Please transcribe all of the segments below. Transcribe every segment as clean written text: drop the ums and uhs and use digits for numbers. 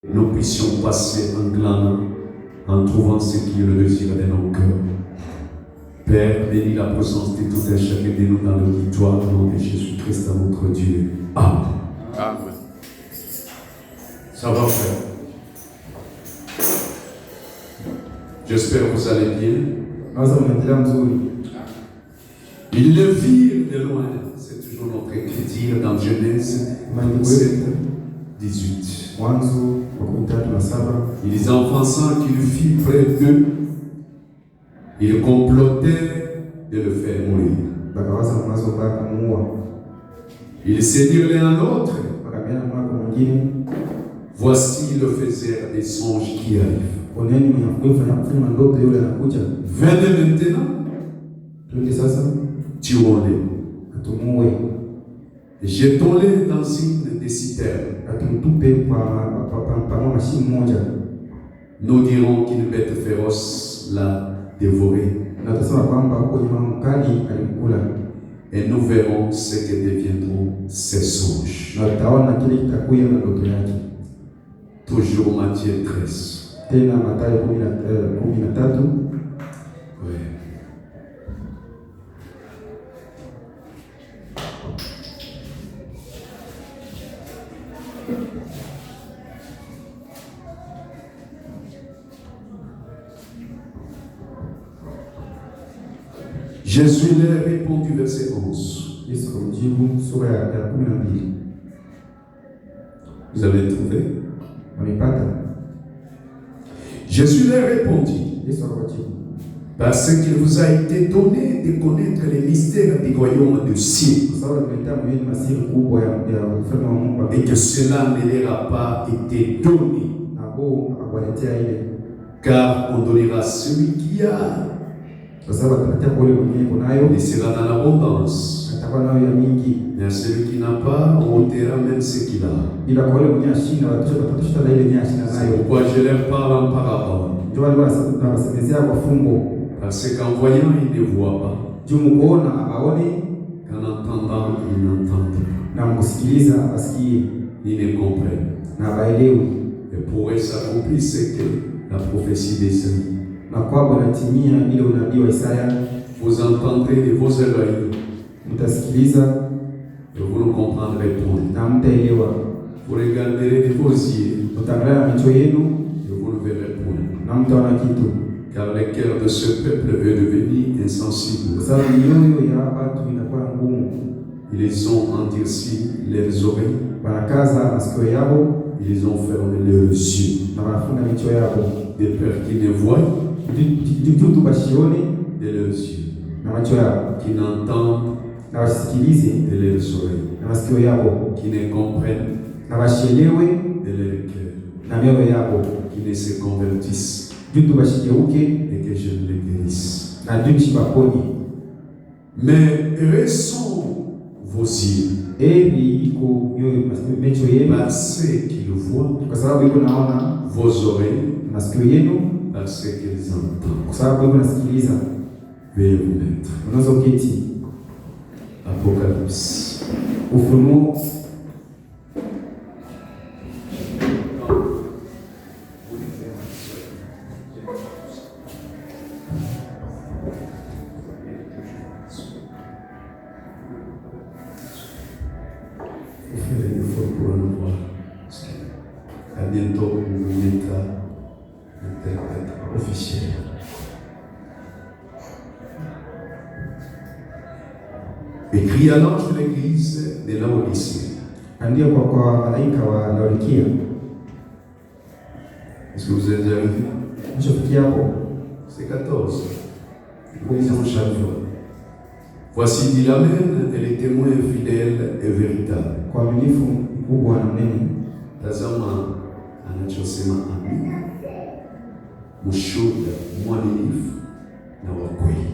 nous puissions passer en glanant, en trouvant ce qui est le désir de nos cœurs. Père, bénis la présence de tout un chacun de nous dans l'auditoire au nom de Jésus-Christ, à notre Dieu. Amen. Amen. Ça va faire. J'espère que vous allez bien. Ils le virent de loin. C'est toujours notre écriture dans Genèse 27, 18. Et les enfants qu'il fit près d'eux, ils complotaient de le faire mourir. Ils se dirent l'un à l'autre, voici le faiseur des songes qui arrive. Venez maintenant, tuons-les. Jetons-les dans une des citernes. Nous dirons qu'une bête féroce l'a dévoré. Et nous verrons ce que deviendront ces songes. Toujours Matthieu 13. Oui. Jésus leur répondit, verset 11. Vous avez trouvé? Jésus leur répondit, parce qu'il vous a été donné de connaître les mystères du royaume de ciel, et que cela ne leur a pas été donné, car on donnera celui qui a, et sera dans l'abondance. Mais à celui qui n'a pas, on ôtera même ce qu'il a. C'est pourquoi je leur parle en parabole. Parce qu'en voyant, ils ne voient pas. Qu'en entendant, ils n'entendent pas. Ils ne comprennent. Et pour eux s'accomplir, c'est que la prophétie d'Ésaïe. Vous entendrez de vos oreilles. Et vous ne comprendrez point. Vous regarderez de vos yeux. Et vous ne verrez point. Car le cœur de ce peuple est devenu insensible. Ils ont endurci leurs oreilles. Ils ont fermé leurs yeux. De peur qu'ils ne voient de leurs yeux. Qui n'entendent de leurs oreilles. Qui ne comprennent de leur cœur. Qui ne se convertissent. Et que je ne les guérisse. Mais heureux sont vos yeux, parce qu'ils voient, vos oreilles, parce qu'ils entendent. Veuillez vous mettre. Apocalypse. À bientôt, on vous mettra l'interprète officiel. Écrit à l'ange de l'église de Laodicée. Est-ce que vous êtes arrivé? C'est 14. Lisons chaque jour. Voici dit l'Amen et les témoins fidèles et véritables. Tazama anachosema amini, mshuhuda mwaminifu na wa kweli.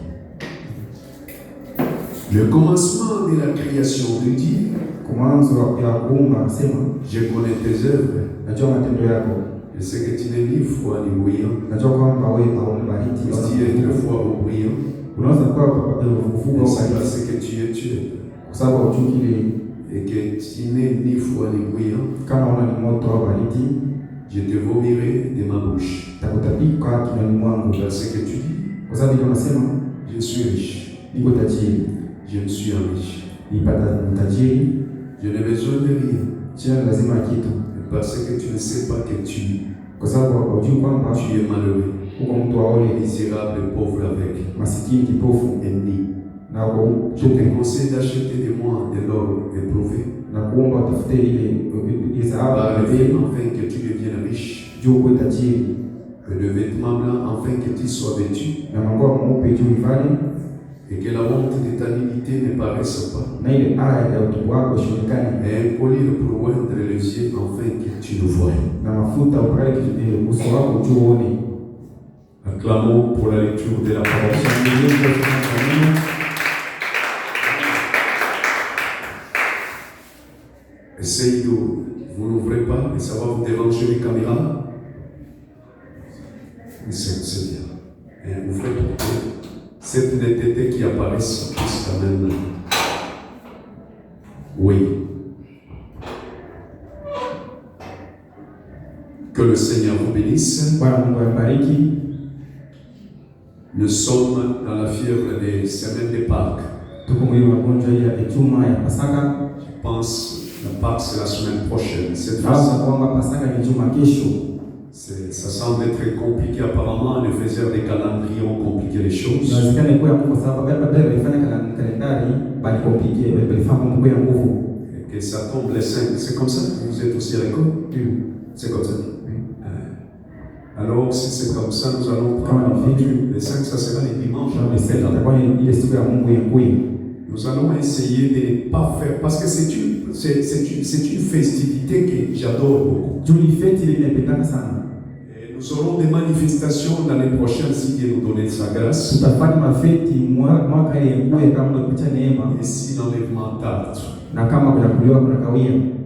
Le commencement de la création de Dieu. Je connais tes œuvres. Je sais que tu n'es ni froid ni bouillant. Tu es froid ou bouillant. C'est parce que tu es tué. et que tu n'es ni froid ni bouillant, kama una ni moto au baridi, je te vomirai de ma bouche. Nitakutapika kinywani mwangu. Parce que tu dis, Kwa sababu ndio unasema je suis riche, niko tajiri, je me suis enrichi. nipata tajiri, Je n'ai besoin de rien. sina lazima kitu. Parce que tu ne sais pas que tu Kwa sababu hujui kwamba es malheureux, uko mtu aole misérable, pauvre, avec masikini, kipofu ennemi. na uko Je te conseille d'acheter de moi de l'or éprouvé, na kuomba utafute ile dhahabu par na le fait bei afin que tu deviennes riche, juu uwe tajiri, et de vêtements blancs afin que tu sois vêtu, na manguo meupe juu ivale, et que la honte de ta nudité ne paraisse pas, na ile aya ya utubu wako ishonekane, et un collier pour oindre les yeux afin que tu le vois. na mafuta upake uso wako juu uone. Acclamons pour la lecture de la parole. Shangilie kwa kusoma neno. Essayez de vous n'ouvrez pas et ça va vous déranger les caméras. Mais c'est bien. Et ouvrez pour que cette netteté qui apparaisse puisse quand même. Oui. Que le Seigneur vous bénisse. Bwana Mungu awabariki. Nous sommes dans la fièvre des semaines de Pâques. Tuko mwili magonjwa ya Ijumaa ya Pasaka. Je pense que la Pâques c'est la semaine prochaine. Cette Naona fois-ci, kwamba Pasaka ni Ijumaa kesho. ça semble être compliqué apparemment. Les faiseurs des calendriers ont compliqué les choses. Inawezekana ikuwa nguvu sababu Biblia ilifanya kalendari bali komplike, ilifanya mambo ya nguvu. Et que ça tombe les 5. C'est comme ça que vous êtes aussi à l'école? C'est comme ça. Alors, si c'est comme ça, nous allons prendre les 5, ça sera les dimanches. Nous allons essayer de ne pas faire, parce que c'est une festivité que j'adore beaucoup. Et nous aurons des manifestations l'année prochaine si Dieu nous donne sa grâce. Et si l'enlèvement tarde.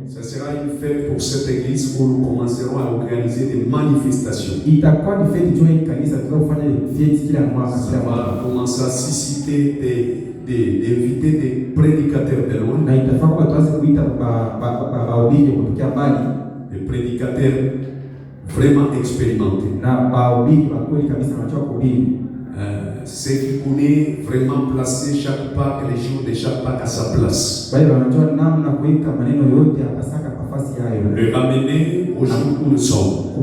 Ce sera une fête pour cette église où nous commencerons à organiser des manifestations. Ça va commencer à susciter d'inviter des prédicateurs de loin. Des prédicateurs vraiment expérimentés. Ceux qui connaissent vraiment placer chaque Pâques, les jours de chaque Pâques à sa place. Le ramener au jour où nous sommes.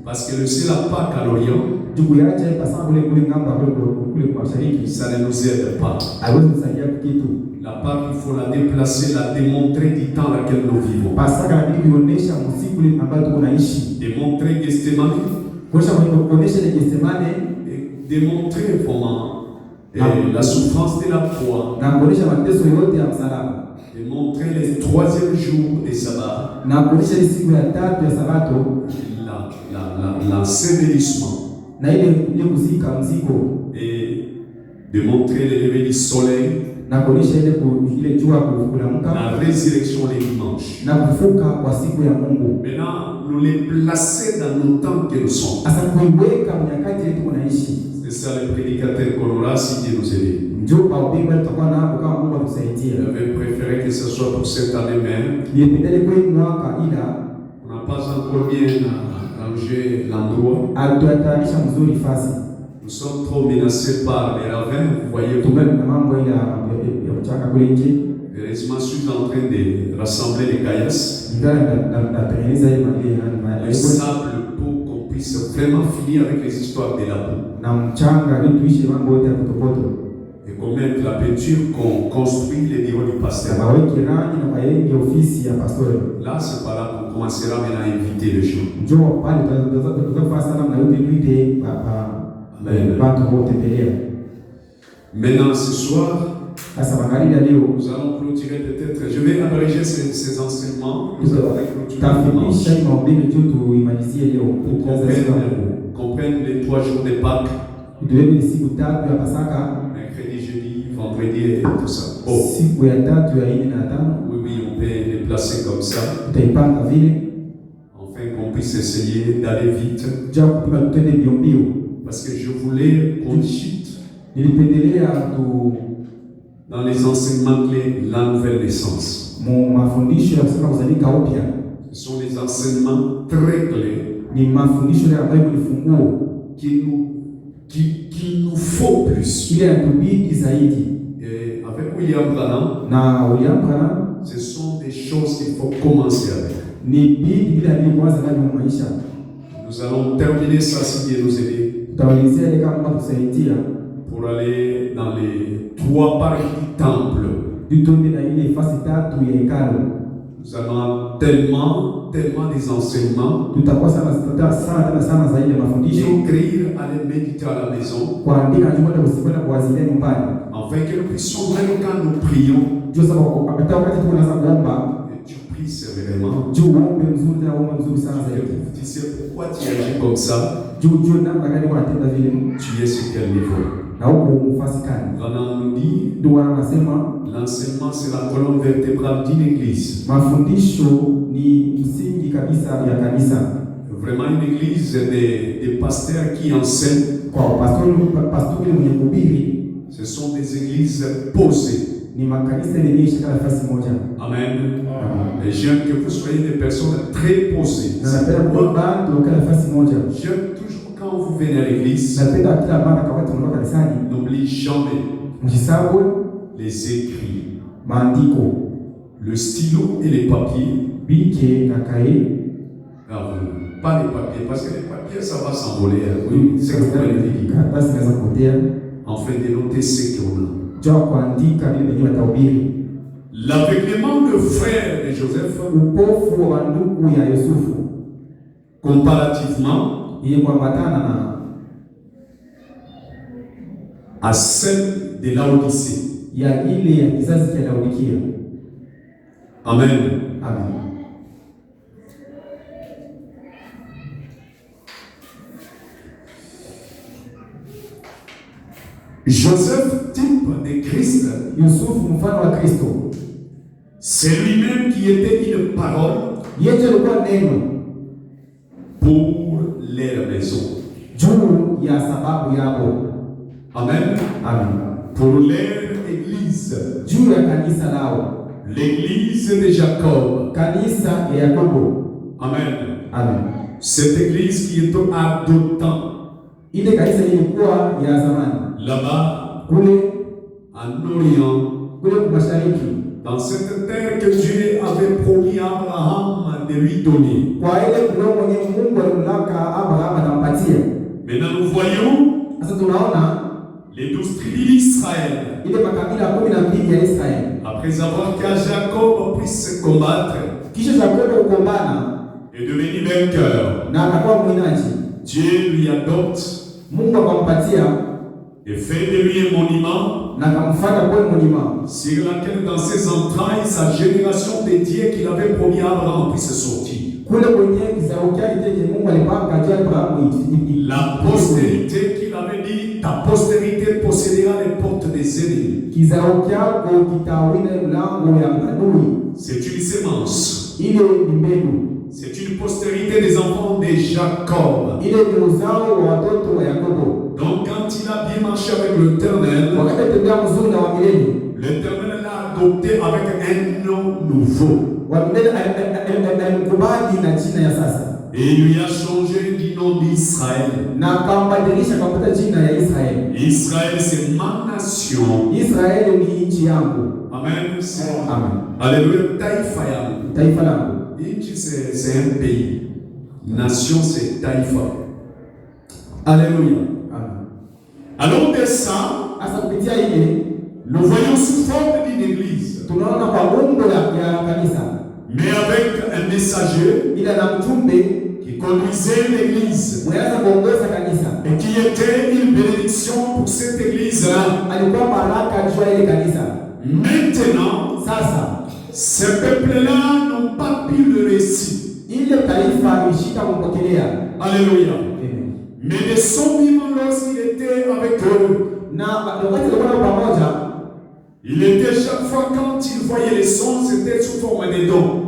Parce que le seul Pâques à l'Orient, ça ne nous aide pas. La Pâques, il faut la déplacer, la démontrer du temps dans lequel nous vivons. Démontrer Gethsémane. Démontrer comment la souffrance de la croix. Démontrer les 3e jours des sabbats. L'ensevelissement. Et démontrer le lever du soleil. La résurrection les dimanches. Maintenant, nous les placer dans nos temps que nous sommes. C'est ça le prédicateur qu'on aura si Dieu nous aide. J'avais préféré que ce soit pour cette année même. On n'a pas encore bien rangé l'endroit. Nous sommes trop menacés par les ravins, vous voyez. Heureusement, je suis en train de rassembler les caillasses. Le sable pour qu'on puisse vraiment finir avec les histoires de la boue. Et qu'on mette la peinture, qu'on construit les bureaux du pasteur. Là, c'est pas là qu'on commencera maintenant à inviter les gens. Maintenant, ce soir, nous allons clôturer peut-être. Je vais abréger ces enseignements. Nous allons clôturer pour comprendre les 3 jours de Pâques. Mercredi, jeudi, vendredi et tout ça. Oh. Oui, on peut les placer comme ça. Afin qu'on puisse essayer d'aller vite. Parce que je voulais qu'on chute dans les enseignements clés, la nouvelle naissance. Ce sont des enseignements très clairs ni mafundisho ambayo ni funguo qu'il nous faut plus. ile inatubidi zaidi. Et avec William Branham, Na William Branham ce sont des choses qu'il faut commencer avec. ni bidi bila ni kwanza ndani ya maisha. Nous allons terminer ça si Dieu nous aide. Tutaelezea ile kama tusaidia Pour aller dans les 3 parties du temple. tutonde na ile fasi tatu ya hekalu. Nous avons tellement des enseignements. Tutakuwa sana zaidi ya mafundisho. Écrire, aller méditer à la maison. Kuandika nyumbani na kusikia kuwazilia nyumbani. Afin que nous puissions, même quand nous prions, Juu sababu hata wakati tunaanza kuomba, tu pries sévèrement. juu uombe mzuri na uombe mzuri sana zaidi. Tu sais pourquoi tu agis comme ça? Juu namna gani unatenda vile? Tu es sur quel niveau? Na huko mfasi kani? Branham nous dit, Ndio wanasema l'enseignement c'est la colonne vertébrale d'une église. mafundisho ni msingi kabisa ya kanisa. Vraiment une église des pasteurs qui enseignent. Kwa pastori mwenye kuhubiri, ce sont des églises posées. Ni makanisa yenye shika nafasi moja. Amen. Et j'aime que vous soyez des personnes très posées. Na napenda kuomba ndio nafasi moja. J'aime toujours quand vous venez à l'église. Napenda kila mara kwa watu wanaotoka kanisani. N'oublie jamais Msisahau les écrits, maandiko, le stylo et les papiers. Bike na kae. Pas les papiers, parce que les papiers ça va s'envoler. Oui, c'est que vous allez dire. Enfin, de noter ce qu'on a. L'aveuglement de frère de Joseph, comparativement à celle de Laodicée. Amen. Amen. Joseph, type de Christ, c'est lui-même qui était une parole pour leur maison. Amen. Amen. Pour leur église. L'église de Jacob. Amen. Amen. Cette église qui est à d'autant. Là-bas, en Orient, dans cette terre que Dieu avait promis à Abraham de lui donner. Maintenant, nous voyons les 12 tribus d'Israël. Après avoir qu'à Jacob puisse combattre et devenir vainqueur, Dieu lui adopte et fait de lui un monument sur laquelle dans ses entrailles sa génération dédiée qu'il avait promis à Abraham puisse sortir. La postérité qu'il avait dit, ta postérité possédera les portes des ennemis. C'est une sémence. C'est une postérité des enfants de Jacob. Donc quand il a bien marché avec l'Éternel, l'Éternel l'a adopté avec un nom nouveau. Et il lui a changé du nom d'Israël. Israël, c'est ma nation. Amen. Alléluia. Taïfa. C'est un pays. Nation, c'est Taïfa. Alléluia. Alors de ça, nous voyons sous forme d'une église. Mais avec un messager qui conduisait l'église et qui était une bénédiction pour cette église-là. Maintenant, ces peuples-là n'ont pas pu le récit. Alléluia. Mais de son vivant, lorsqu'il était avec eux, il était chaque fois quand il voyait les sons, c'était sous forme de dons.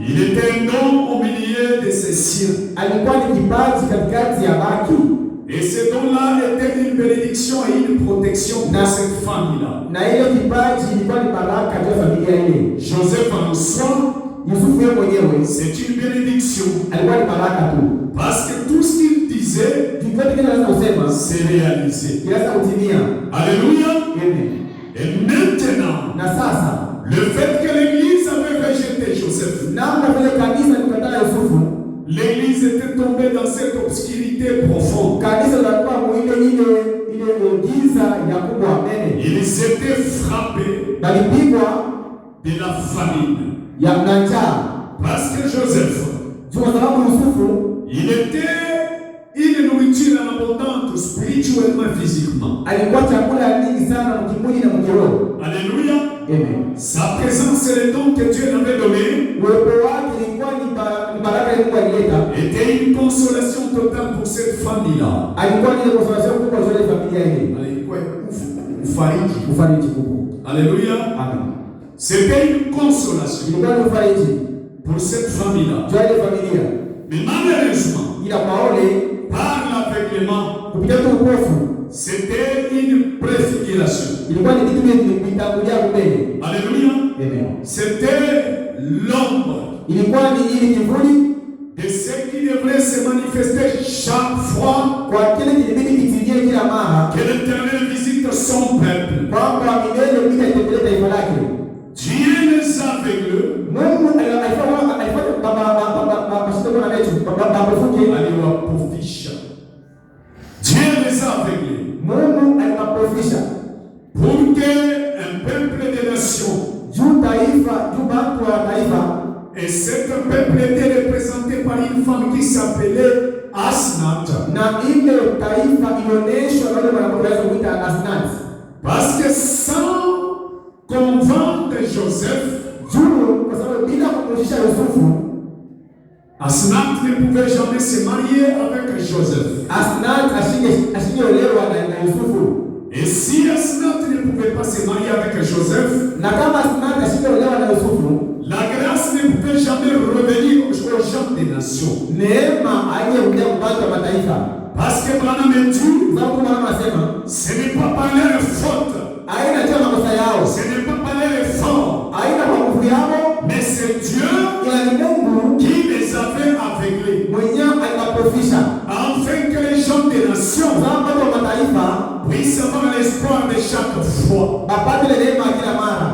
Il était un don au milieu de ses siens. Et ce don-là était une bénédiction et une protection pour cette famille-là. Na ile kipaji ilikuwa ni baraka kwa familia ile. Joseph en soi, Yusufu yeye mwenyewe c'est une bénédiction. alikuwa ni baraka tu. Parce que tout ce qu'il disait, c'est réalisé. Alléluia. Amen. Et maintenant, Na sasa le fait que l'église avait rejeté Joseph, l'église était tombée dans cette obscurité profonde. Ils étaient frappés de la famine. Parce que Joseph, il était une nourriture abondante spirituellement et physiquement. Alléluia. Amen. Sa présence et le don que Dieu l'avait donné était une consolation totale pour cette famille-là. Alléluia. Amen. C'était une consolation pour cette famille-là. Mais malheureusement, par l'aveuglement, c'était une préfiguration. Alléluia. C'était l'ombre de ce qui devrait se manifester chaque fois que l'Éternel visite son peuple. Dieu les aveugle. Dieu les aveugle pour qu'un peuple de nations, et cet peuple était représenté par une femme qui s'appelait Asnath. Parce que sans convaincre Joseph, Asnath ne pouvait jamais se marier avec Joseph. Et si Asnath ne pouvait pas se marier avec Joseph, la grâce ne pouvait jamais revenir aux gens des nations. Parce que Branham dit, ce n'est pas par leur faute, ce n'est pas par leur effort, mais c'est Dieu qui les avait aveuglés, afin que les gens des nations puissent avoir l'espoir de chaque fois.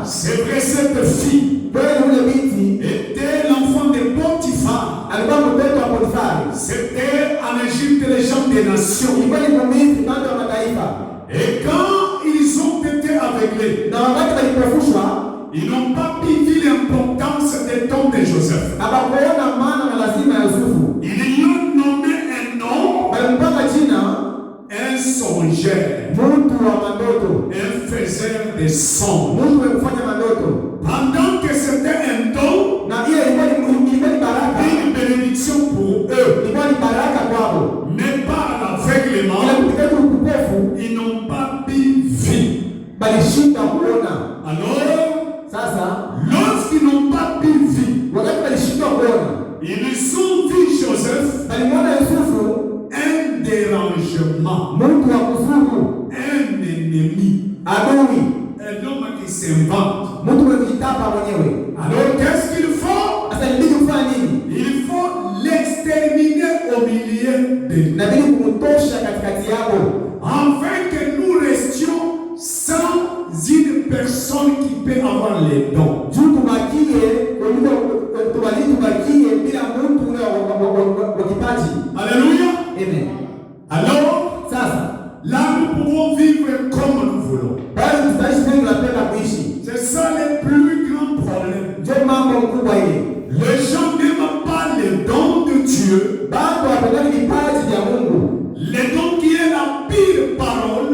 C'est vrai, cette fille était l'enfant de Potiphar. C'était en Égypte les gens des nations. Et quand ils ont été aveuglés, ils n'ont pas pu l'importance des dons de Joseph. Ils lui ont nommé un nom, un songeur, un faiseur de songes. Pendant que c'était un don, une bénédiction pour eux, mais par l'aveuglement, ils n'ont pas pu vivre. Alors, lorsqu'ils n'ont pas pu vivre, ils ont vu Joseph un dérangement, un ennemi, un homme qui s'invente. Alors qu'est-ce qu'il faut? Il faut l'exterminer au milieu de nous, afin que nous restions sans une personne qui peut avoir les dons. Alléluia. Amen. Alors, là nous pouvons vivre comme nous voulons. C'est ça le plus grand problème. Les gens n'aiment pas les dons de Dieu. Les dons qui est la pire parole.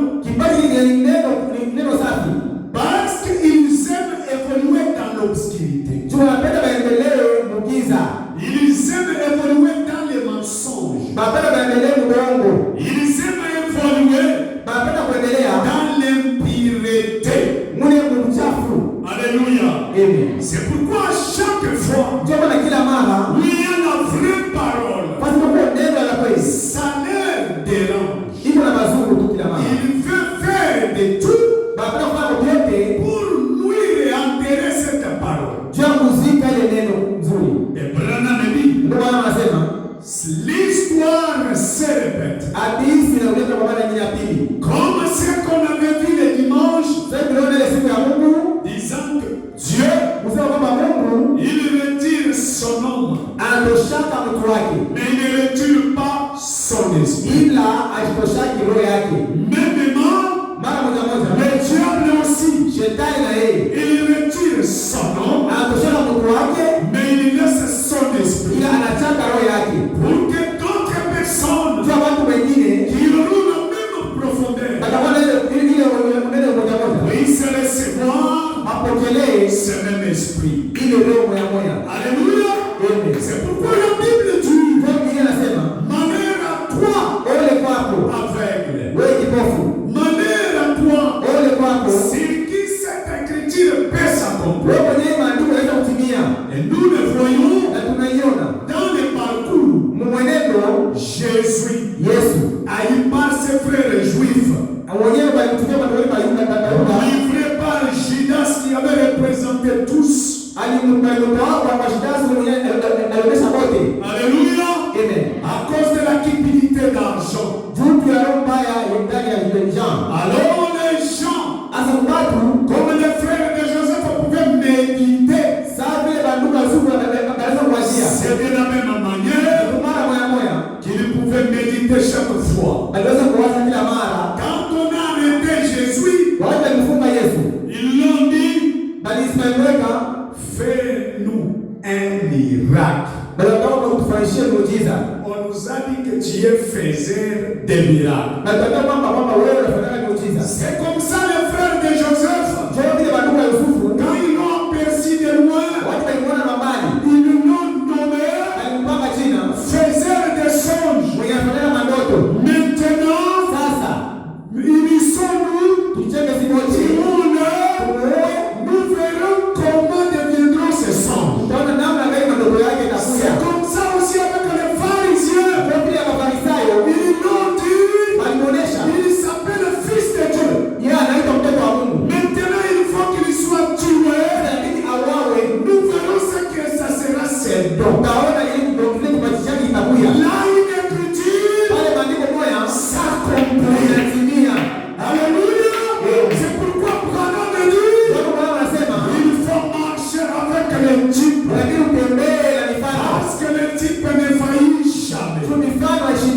Parce qu'ils aiment évoluer dans l'obscurité. Ils aiment évoluer dans les mensonges. Ils aiment évoluer dans l'impureté. Alléluia. Amen. C'est pourquoi chaque fois, il y a la vraie parole. Ça leur dérange. anatoshaka mtu wake, mais il ne retire pas son esprit. ila ajitoshaki roho yake. Même Mara moja moja le diable aussi, shetani na yeye il retire son nom, anatoshaka mtu wake, mais il laisse son esprit ila anachaka roho yake pour que d'autres personnes kwa watu wengine qui auront la même profondeur atakuwa na ile unene moja moja puissent recevoir apokelee ce même esprit. ile roho moja moja. Alléluia. Amen. C'est pourquoi la Bible dit, Kwa Biblia inasema malheur à toi ole kwako aveugle, wewe kipofu, malheur à toi ole kwako sur qui cette écriture peut s'accomplir. wewe mwenyewe maandiko yanaweza kutimia, Et nous le voyons na tunaiona dans le parcours. mwenendo Jésus Yesu a eu par ses frères juifs, mwenyewe balitumia maneno ya Yuda livré par Judas qui avait représenté tous. alimtoa kwa Judas mwenyewe alionyesha wote. Alléluia. Amen. À cause de la cupidité d'argent. Juu ya roho mbaya ya ndani ya Jean. Alors les gens, Asa watu comme les frères de Joseph pouvaient méditer, saa vile banduka suku anaweza kuwazia. c'est de la même manière Mara moja moja qu'ils pouvaient méditer chaque fois. aliweza kuwaza kila mara. Quand on a arrêté Jésus, Wale walimfunga Yesu. ils l'ont dit, Bali Ismailweka fais-nous un miracle. bali kama kutufanyishia muujiza. On nous a dit que Dieu faisait des miracles. Na tunataka kwamba wewe unafanya muujiza. C'est comme ça les frères de Joseph, Ndio vile banduka Yusufu quand ils l'ont aperçu de loin, watu walimuona na mbali. ils l'ont nommé Alimpaka jina faiseur de songes. mwenye anafanya mandoto. Maintenant, Sasa unissons-nous, tucheke simochi. nous verrons comment deviendront ces songes. Utaona namna gani mandoto yake C'est itakuwa. comme ça aussi avec les pharisiens. Kwa vile ya Mafarisayo Ils l'ont dit, walimuonesha il s'appelle le fils de Dieu. yeye anaitwa mtoto wa Mungu. Maintenant, il faut qu'il soit tué. Inabidi auawe. Nous verrons ce que ça sera ses dons. Utaona ile kile kipaji chake kitakuja. Là, une écriture Pale maandiko moja s'accomplit. yanatimia. Alléluia. C'est pourquoi Branham me dit, Watu wao wanasema il faut marcher avec le type. lakini utembee na mifano. Parce que le type ne faillit jamais. Tu mifano haishi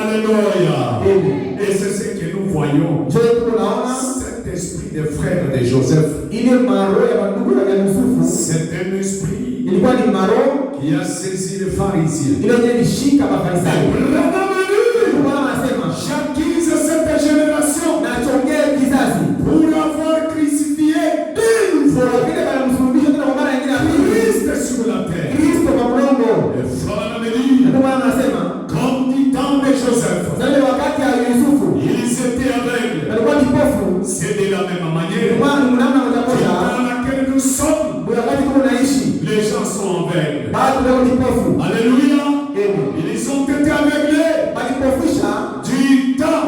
Alléluia. Amen. Et c'est ce que nous voyons. Je tunaona Cet esprit des frères de Joseph, ile maro ya bandugu ya Yusufu c'est un esprit ilikuwa ni maro qui a saisi les pharisiens. ile yenye ilishika Mafarisayo. Branham me dit, Wao wanasema j'accuse cette génération nachongea kizazi pour avoir crucifié de nouveau kwa vile wanamsulubisha tena kwa mara nyingine ya pili Christ sur la terre. Kristo kwa mlongo. Et Branham me dit, Ndio maana wanasema comme du temps de Joseph, zile wakati ya Yusufu ils étaient aveugles. alikuwa kipofu. C'est de la même manière. Kwa namna moja moja Dans laquelle nous sommes, wakati kama unaishi les gens sont aveugles. bado leo kipofu. Alléluia. Amen. Ils ont été aveuglés Walipofisha du temps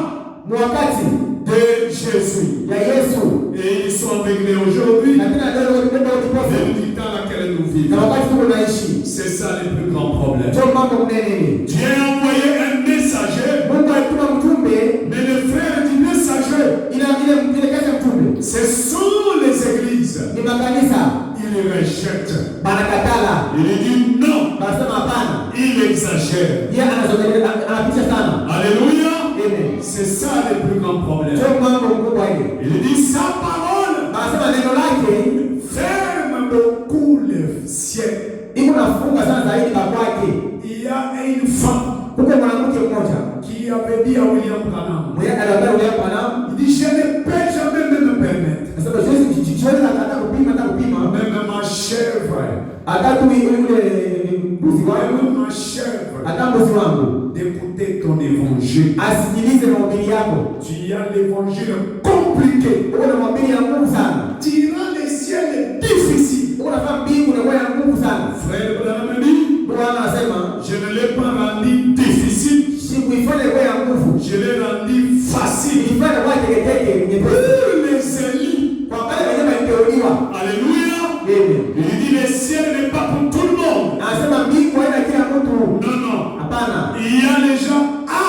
wakati de Jésus. ya Yesu Et ils sont aveuglés aujourd'hui, lakini leo walipenda kipofu même du temps dans lequel nous na vivons. wakati kama unaishi. C'est ça le plus grand problème. Ndio mambo mnene. Dieu a envoyé un messager, Mungu alituma mjumbe mais le frère du messager, ile kazi ya mtume ce sont les églises. ni makanisa Il rejette. banakatala, Il dit non. wanasema hapana, Il exagère. yeye anapicha sana. Alléluia. Amen. C'est ça le plus grand problème. Ndio mambo mkubwa ile. Il dit sa parole Anasema neno lake ferme beaucoup le ciel. iko nafunga sana zaidi kwa kwake. Il y a une femme Kuko mwanamke mmoja qui avait dit à William Branham, mwenye aliambia ule hapa il dit je ne peux jamais me permettre, nasema siwezi hata kupima même ma chèvre, hata tu yule mbuzi wangu même ma chèvre, hata mbuzi wangu d'écouter ton évangile. asikilize mahubiri yako. Tu as l'évangile compliqué. Uko na mahubiri ya nguvu sana. Tu rends le ciel difficile. Uko na mbingu na ya nguvu sana. Frère Branham dit, Bwana anasema je ne l'ai pas rendu difficile, sikuifanya kwa ya nguvu. je l'ai rendu facile. Ifanye kwa teketeke nyepesi. Pour les élus. Kwa pale wenyewe waliteuliwa. Alléluia. Amen. Il dit le ciel n'est pas pour tout le monde. Anasema mbingu haina kila mtu. Non, non. Hapana. Il y a les gens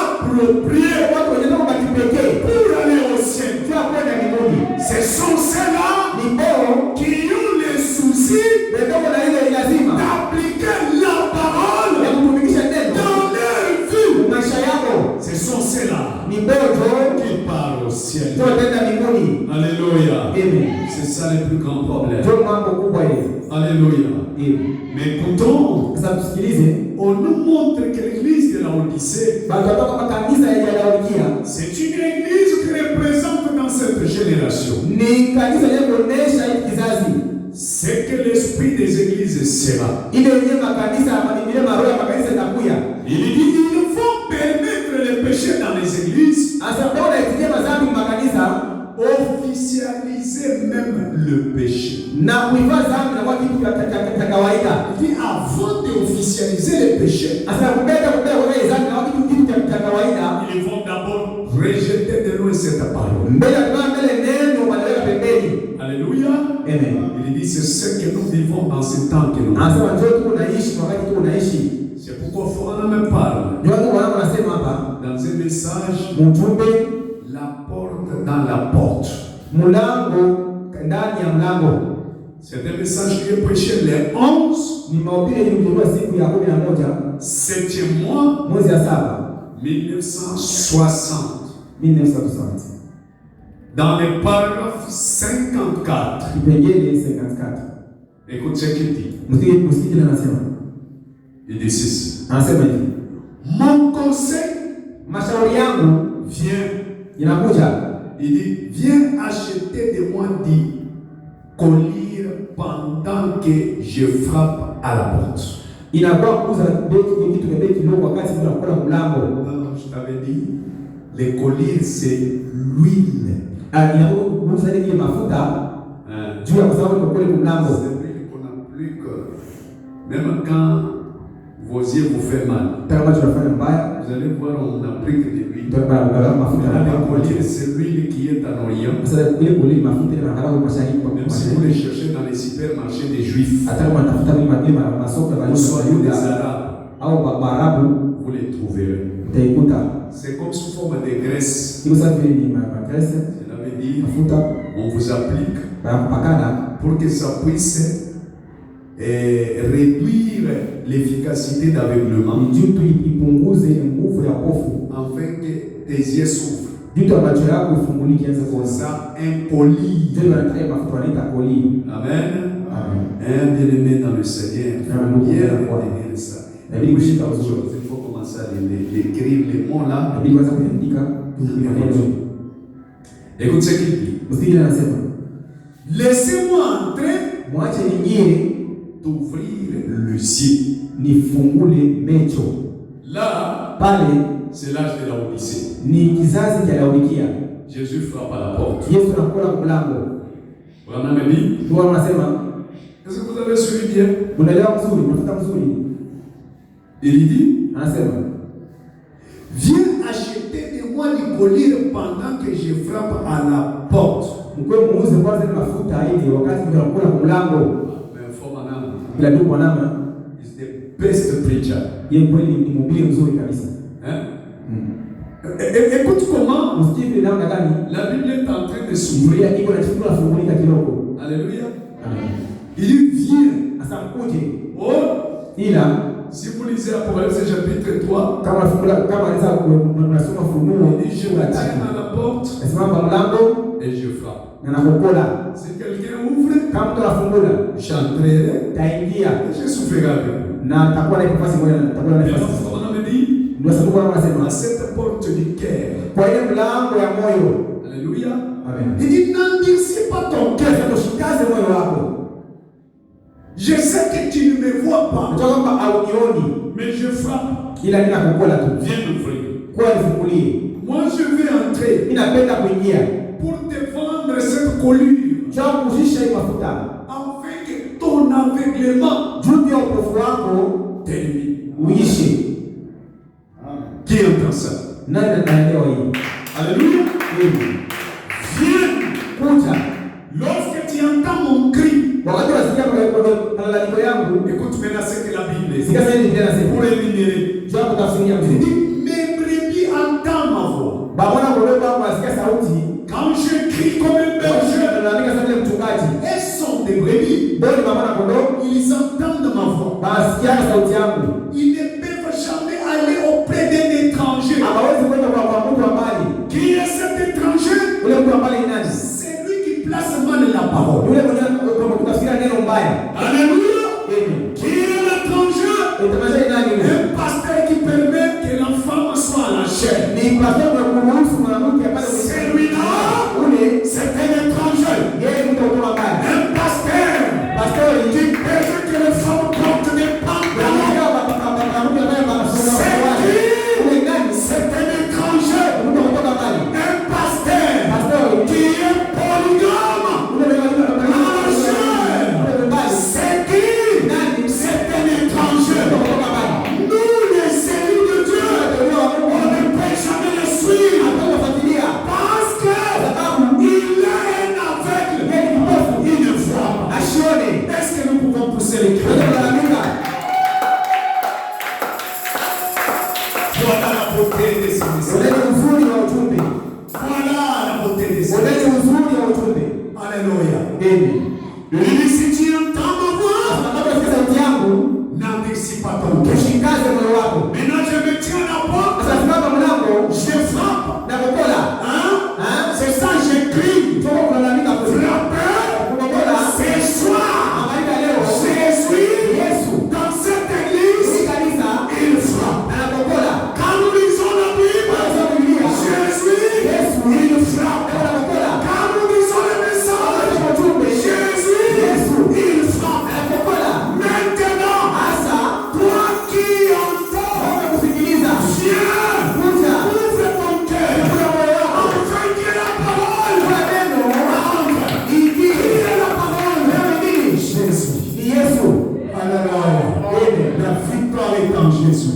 appropriés Watu wenye ndio kwa kipekee pour aller au ciel. kwa kwenda mbinguni. Ce sont ceux-là Ni bora qui ont les soucis bebe Mais écoutons, Sasa tusikilize. on nous montre que l'église de Laodicée, c'est une église qui représente dans cette génération ce que l'esprit des églises sera. Il dit, ils vont permettre les péchés dans les églises, officialiser même le péché. Il dit, avant d'officialiser le péché, ils vont d'abord rejeter de loin cette parole. Alléluia. Amen. Il dit, c'est ce que nous vivons dans ce temps que nous vivons. C'est pourquoi Frère me parle dans un message, la porte dans la porte. C'est un message qui est prêché les 11 7e mois 1960. Dans le paragraphe 54. Écoute ce qu'il dit. Il dit ceci. Mon conseil vient. Il dit, viens acheter de moi des colliers pendant que je frappe à la porte. Je t'avais dit, les colliers c'est l'huile. C'est vrai qu'on n'a plus que, même quand vos yeux vous font mal, vous allez voir, on n'a plus que de l'huile. Le collier, c'est l'huile qui est en Orient. Même si vous les cherchez dans les supermarchés des Juifs, ou soit des Arabes, vous les trouverez. C'est comme sous forme de graisse. Cela veut dire, on vous applique pour que ça puisse réduire l'efficacité d'aveuglement, afin que tes yeux s'ouvrent. Ça, un collier. Amen. Un bien-aimé dans le Seigneur. Bien retenir ça. Il faut commencer à l'écrire les mots là. Écoute ce qu'il dit. Laissez-moi entrer, t'ouvrir le ciel. Là, c'est l'âge de Laodicée. Jésus frappe à la porte. Vous en avez dit? Est-ce que vous avez suivi bien? Il dit, viens acheter de moi du collier pendant que je frappe à la porte. Mais is the best preacher. Écoute comment la Bible est en train de s'ouvrir. Alléluia. Il dit, viens. Oh, si vous lisez Apocalypse chapitre 3, il dit, je me tiens à la porte et je frappe. Si quelqu'un ouvre, j'entrerai et je souffrirai avec vous. On me dit, à cette porte du cœur. Alléluia. Il dit, n'endurcis pas ton cœur. Je sais que tu ne me vois pas, mais je frappe. Viens m'ouvrir. Moi je vais entrer pour te vendre cette collier, afin que ton aveuglement termine. Qui entend ça? Alléluia. Viens. Lorsque tu entends mon cri, écoute maintenant ce que la Bible dit. Pour éliminer. Il dit, mes brebis entendent ma voix. Quand je crie comme un berger, elles sont des brebis. Ils entendent ma voix. Ils ne peuvent jamais aller auprès d'un étranger. Qui est cet étranger? C'est lui qui place mal la parole. Alléluia. beauté de ce message. Oneni uzuri wa ujumbe. Voilà la beauté de ce Oneni message. uzuri wa ujumbe. Alléluia. Amen. Il dit si tu entends ma voix, Unaposikia sauti yangu, n'endurcis pas ton cœur. ushikaze moyo wako. Maintenant je me tiens à la porte. Sasa simama mlango, Je frappe. na kukola. Hein? Hein? C'est ça, je crie. Toka kulalamika kwa Frappez. kukola. Ce soir, Amaika leo. Jésus, Yesu. dans cette église, Hii kanisa il frappe. anakokola. Quand nous lisons la Bible, Jésus, il frappe. Quand nous lisons le message, Jésus, il frappe. Maintenant, toi qui entends, viens, ouvre ton cœur, afin que la parole entre. Qui est la parole? Jésus. Alléluia. La victoire est en Jésus.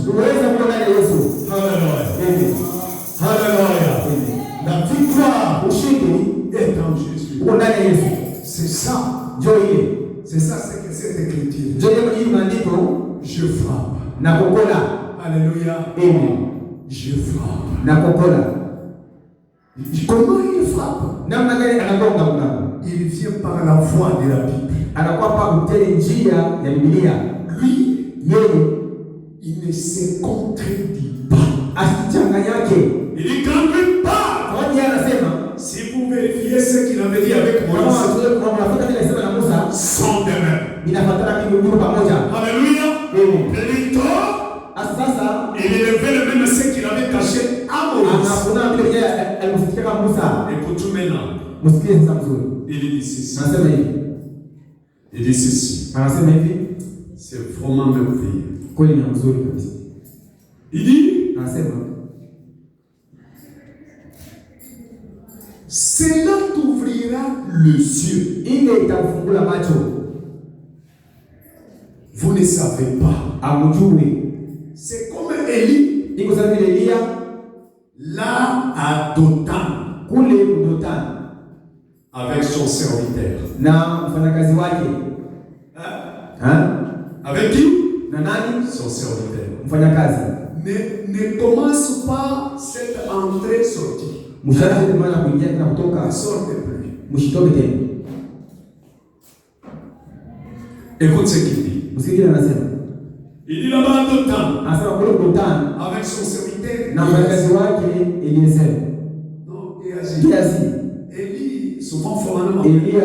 Alléluia. Alléluia. La victoire est en Jésus. C'est ça. C'est ça, c'est que cette écriture. Je frappe. Alléluia. Je frappe. Comment il frappe? Il vient par la voix de la Bible. Lui, il ne se contredit pas. Il dit quand lui parle, si vous vérifiez ce qu'il avait dit avec Moïse, sont des mêmes. Alléluia. Plutôt, il élevait le même ce qu'il avait caché à Moïse. Écoute maintenant. Il dit ceci. Il dit ceci. C'est vraiment merveilleux. Il dit, cela t'ouvrira les yeux. Vous ne savez pas. C'est comme Élie, là à Dothan, avec son serviteur. Avec qui? Son serviteur. Ne commence pas cette entrée-sortie. Ne sortez plus. Écoute ce qu'il dit. Il dit là-bas à Dothan, avec son serviteur. Non, Géasi. Élie, souvent formalement. Élisée,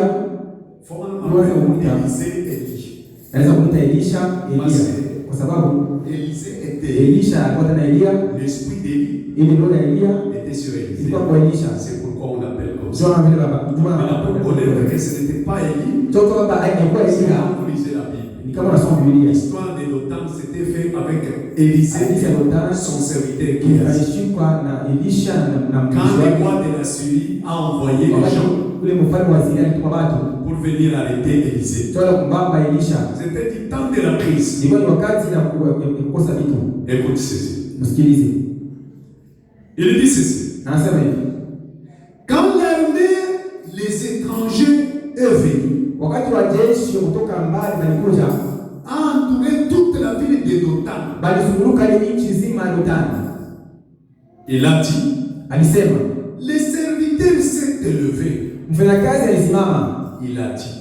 Élie. Élisée était. L'esprit d'Élie était sur Élisée. C'est pourquoi on l'appelle comme ça. Maintenant, pour connaître que ce n'était pas Élie, vous lisez la Bible. L'histoire de Dothan s'était fait avec Élisée, son serviteur Géasi. Quand le roi de la Syrie a envoyé les gens pour venir arrêter Élisée, c'était du temps de la crise. Écoute ceci. Il dit ceci. Quand l'armée, les étrangers est venue, a entouré toute la ville de Dothan. Il a dit, les serviteurs s'est élevé. Il a dit,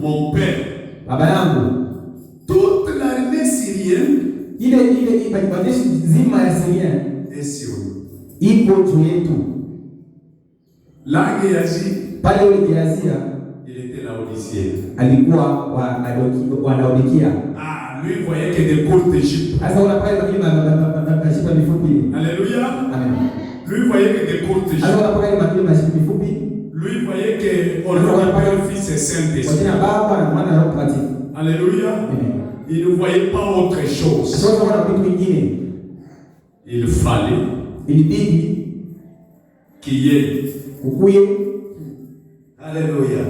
mon père, toute l'armée syrienne est sur nous. Là, Géasi, il était Laodicien. Lui voyait que des courtes jupes. Alléluia. Lui voyait que des courtes jupes. Lui voyait que on aurait pas un fils et Saint-Esprit. Alléluia. Il ne voyait pas autre chose. Il fallait qu'il y ait. Alléluia.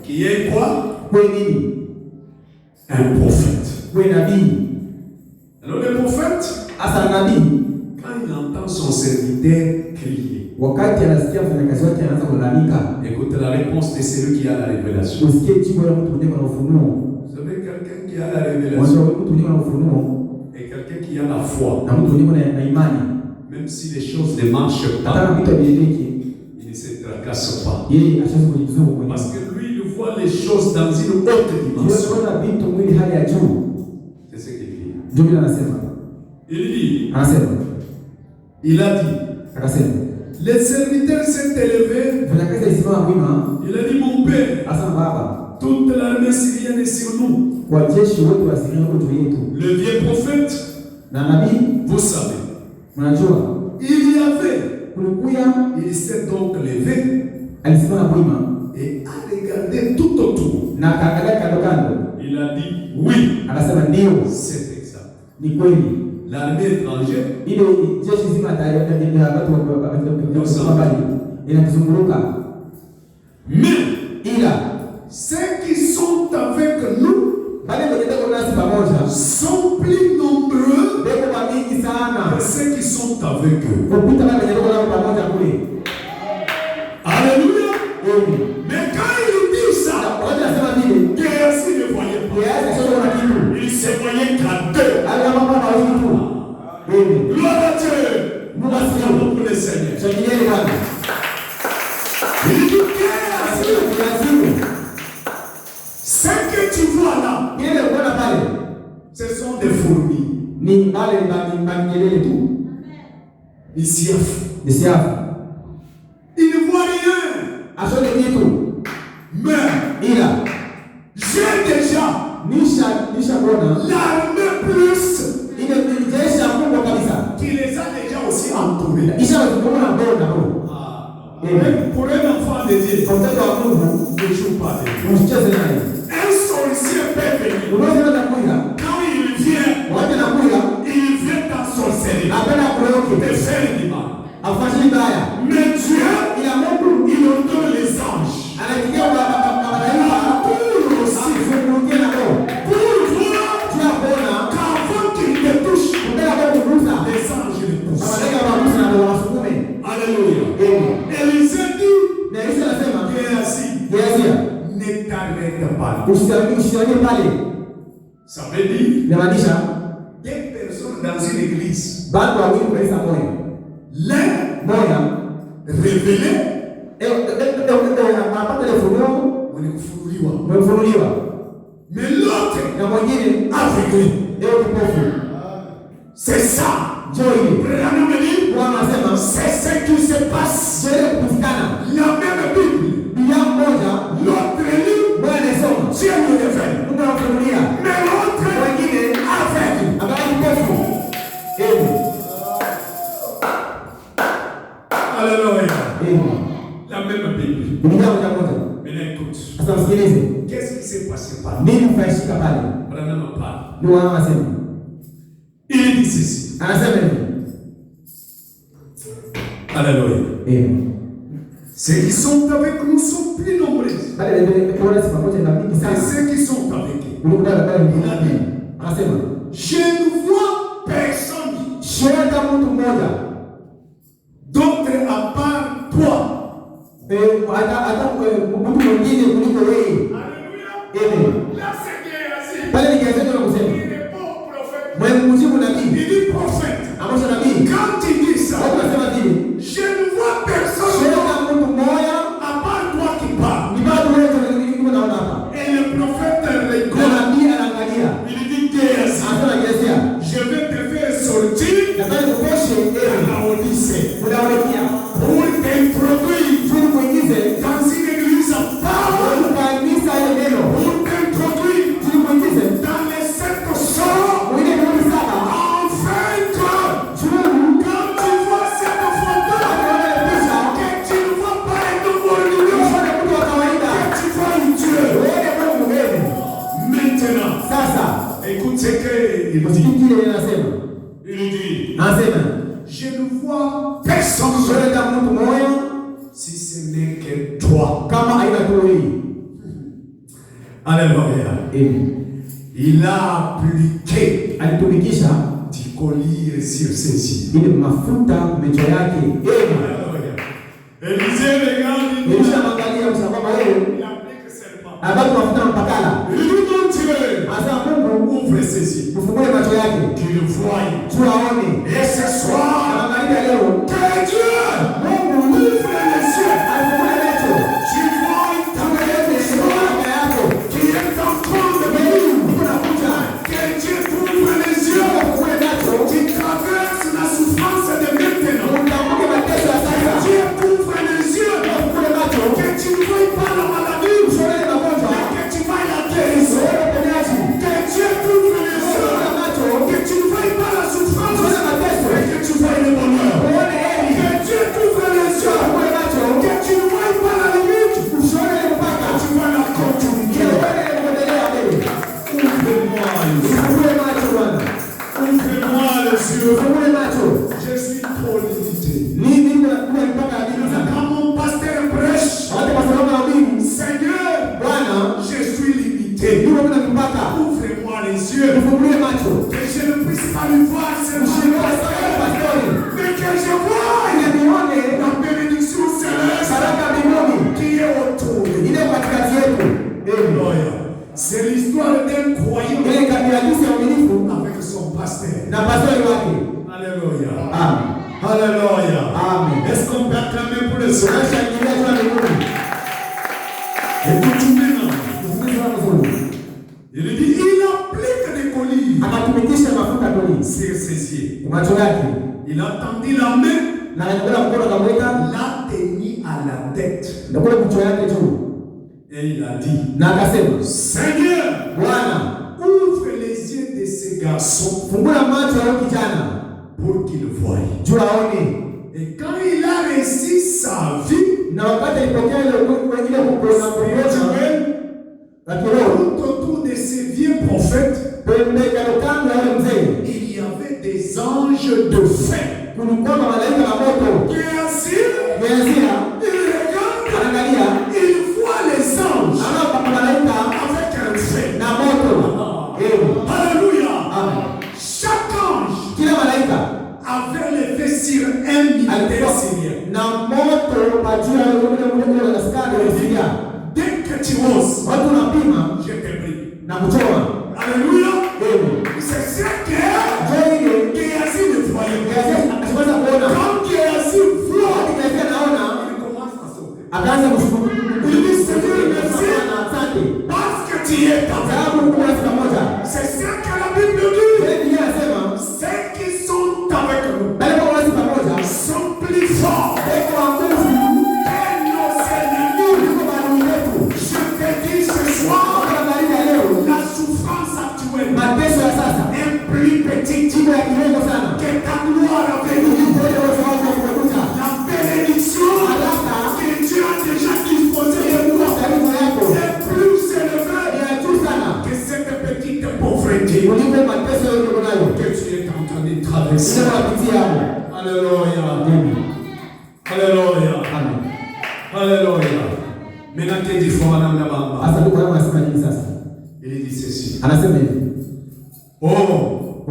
Qu'il y ait quoi? Un prophète. Alors le prophète, quand il entend son serviteur crier, écoute la réponse de celui qui a la révélation. Vous savez, quelqu'un qui a la révélation et quelqu'un qui qui a la foi, na mtu mwenye na imani, même si les choses ne marchent hata pas, vitu vilivyoki il ne se tracasse pas. yeye ashaweza kujizungu mwenyewe, Parce que lui, il voit les choses dans une autre dimension. yeye anaona vitu mwili hali ya juu. C'est ce qu'il dit. Ndio vile anasema, Anasema, il a dit, akasema le serviteur s'est élevé, mfanyakazi alisimama wima, il a dit, mon père, asema baba, toute l'armée syrienne est sur nous. kwa jeshi wote wa Syria wako juu yetu. Le vieux prophète, Na nabii, vous savez, mnajua il y avait, kulikuya, il s'est donc levé alisimama wima et a regardé tout autour. na kaangalia kando kando, Il a dit, oui, akasema ndio, c'est exact. ni kweli. L'armée étrangère, Ile jeshi zima tayari ya watu wa mbali inatuzunguruka, mais ila ceux qui sont avec nous wale wenye ndio nasi pamoja sont plus nombreux ndio kwa mingi sana que ceux qui sont avec eux. kupita wale wenye ndio nao pamoja kule. Alléluia. Amen. Mais quand il dit ça, Watu nasema vile Géasi ne voyait pas. yeye sio na kitu, Il se voyait qu'à deux. ala mama na watu tu. Amen. Gloire à Dieu. Mungu asifiwe. Bravo pour le Seigneur. Shangilieni Bwana. Il dit Géasi, ce que tu vois là, Ile unaona pale ce sont des fourmis. ni wale bangelele tu. Ni siafu. Ni siafu. Il ne voit rien. Asone kitu. Mais Ila j'ai déjà nisha kuona l'armée plus ile jeshi ya Mungu kabisa. qui les a déjà aussi entourés. Isha kuona mbona huko. Pour un enfant de Dieu, Kwa mtoto wa Mungu ne joue pas de Dieu. usicheze naye. Un sorcier peut venir. Unaweza kuja. Quand il vient, Waje na kuja, il vient en sorcellerie. apenda kuoke. De faire du mal. Afanye baya. Mais Dieu, Ila Mungu il ordonne les anges. anakikia malaika Pour aussi, asifungukie na roho. pour voir Tia bona qu'avant qu'il te touche, kupenda kwa kugusa. les anges le poussent. Malaika wagusa na roho wasukume. Alléluia. Amen. Élisée dit, Na Yesu anasema, Géasi, Gehazi, ne t'arrête pas. usisimame pale. Ça veut dire Inamaanisha deux personnes dans une église. watu wawili kwa kanisa moja. L'un Moja révélé, anapata ile funuo, umefunuliwa. Mais l'autre na mwingine aveuglé. leo kipofu. C'est ça. Joy. Branham dit, Bwana anasema c'est ce qui se passe. sheria kupatikana. La même Bible, Biblia moja, l'autre lit, moja anasoma. Dieu nous révèle. Mungu anafunulia. Mais l'autre Mwingine aveugle. ambaye kipofu. Amen. Alléluia. Amen. La même Bible. Biblia moja. Maintenant écoute. Sasa msikilize. Qu'est-ce qui s'est passé par là? Nini mfanyika pale? Branham parle. Ni wana wanasema. Il dit ceci. Anasema hivi. Alléluia. Amen. Ceux qui sont avec nous sont plus nombreux Pale ndio kuona sifa moja na mingi que sana. ceux qui sont avec eux. Mungu pale ndio anasema. Je ne vois personne Shenda mtu mmoja. d'autre à part toi. Hata mtu mwingine kuliko wewe. Alléluia. Amen. Là, c'est Géasi. Pale ni kiasi cha kusema. Il répond au prophète. Mwenye mjibu nabii. Il dit prophète. Amosha nabii. Quand il dit ça, Watu wanasema vile. je ne vois personne Shenda mtu mmoja. à part toi qui parle. Ni bado wewe ndio unaona hapa. Et le prophète Kwa regarde. nabii anaangalia. Il dit Géasi. Anasema kiasi. Je vais te faire sortir Nataka nikupeshe de la Odyssée unaolekia. pour t'introduire Ili kuingize dans une église à part. kanisa ile neno. Pour t'introduire Ili kuingize dans les sept sorts. mwingine ndio saba. Enfin que Juu quand tu vois cette photo, que tu ne vois pas un nouveau religion, unaona mtu wa kawaida. que tu vois un Dieu. Wewe Mungu wewe. Maintenant, Sasa écoute ce qu'il dit. msikili anasema. Il dit, Anasema je ne vois personne shenda mtu mmoja si ce n'est que toi. kama aina tu hii. Alléluia. Il a appliqué Alitumikisha du collier sur ses yeux. ile mafuta macho yake. Alléluia. Élisée regarde, il Elisha angalia msababa wewe. applique serment. Abaki mafuta mpakala. Il dit non, Dieu, Asa Mungu ouvre ses yeux. ufungule macho yake, qu'il voie. tu aone. Et ce soir, Na magharibi ya leo, que Dieu Mungu ouvre les yeux. afungue macho. Tu vois ta Baba yako qui est en train de venir. Que Dieu ouvre les yeux. afungue macho. Tu traverses la souffrance de maintenant. Utambuke mateso ya Que sasa. Dieu ouvre les yeux. Afungue macho. Que tu ne vois pas la maladie. Usione magonjwa. Mais que tu vois la guérison. Usione uponyaji. Que Dieu ouvre les yeux. Afungue macho. Que tu ne vois pas la souffrance. Usione mateso. Mais que tu vois le bonheur. Uone heri. Que Dieu ouvre les yeux. Afungue macho. Que tu ne vois pas la limite. Usione mpaka. Tu vois la continuité. Uone kuendelea mbele. Ouvre-moi les yeux. Afungue macho Bwana. Ouvre-moi les yeux. Afungue macho. Je suis trop limité. Mimi kuna mpaka adili sana. Quand mon pasteur prêche, Hata kwa sababu ya mimi, Seigneur, Bwana, je suis limité. ndio kuna mpaka. Ouvre-moi les yeux. Ufungue macho. Que je ne puisse pas lui voir Usione seulement, pastori. mais que je vois Nione la bénédiction céleste baraka mbinguni qui est autour de nous. ile katikati yetu. Alléluia. C'est l'histoire d'un croyant Ile kabila ya uaminifu avec son pasteur. na pastori wake. Alléluia. Amen. Alléluia. Amen. Est-ce qu'on peut acclamer pour le Seigneur? Tunashangilia kwa mbinguni. Écoute maintenant. Ufungue macho. Il dit, il applique des colis Akatumikisha mafuta toni sur ses yeux. macho yake. Il a tendu la main, Na akakula mkono akamweka l'a tenu à la tête. na kule kichwa yake juu. Et il a dit, Na akasema, Seigneur, Bwana, ouvre les yeux de ces garçons fungua macho ya huyu kijana pour qu'ils voient. juu aone. Et quand il a réussi sa vie Na wakati alipokea ile kuona spirituelle, la kiroho tout autour de ces vieux prophètes, pembe kando ya yule mzee il y avait des anges de feu. kulikuwa na malaika wa moto. Géasi, Gehazi il regarde, anaangalia, il voit les anges anaona malaika avec un feu. na moto. Alléluia. Amen. Chaque ange Kila malaika avait levé sur un militaire syrien. na moto kwa juu ya yule askari wa Syria. Dès que tu oses, Watu wanapima je te prie. na kuchoma. Alléluia. Amen. C'est ce que Ile Géasi ne voyait pas. Gehazi akaweza kuona. Quand Géasi voit, Wakati Gehazi anaona il commence à sauter. akaanza kushukuru. Seigneur, Asante. parce que tu es dans la... Sababu kuna siku moja. C'est ce que la Bible dit. Biblia inasema Ceux qui sont avec nous bali kwa wasi pamoja sont plus forts eko wa nguvu que nos ennemis. kuliko maadui wetu. Je te dis ce soir, Kwa habari ya leo, la souffrance actuelle mateso ya sasa est plus petite jimbo ya kidogo sana. que ta gloire à venir. Ile wasawazi wa kumekuta. La bénédiction que Dieu a déjà disposée de nous Karibu yako est plus ni élevée ya juu sana que cette petite pauvreté kuliko mateso yote uko nayo. que tu es en train de traverser. Ile wapitia hapo. Alléluia. Amen. Alléluia. Amen. Alléluia. Maintenant que tu fais madame la bamba, Sasa ndugu yangu anasema nini sasa? il dit ceci. Anasema hivi. Oh,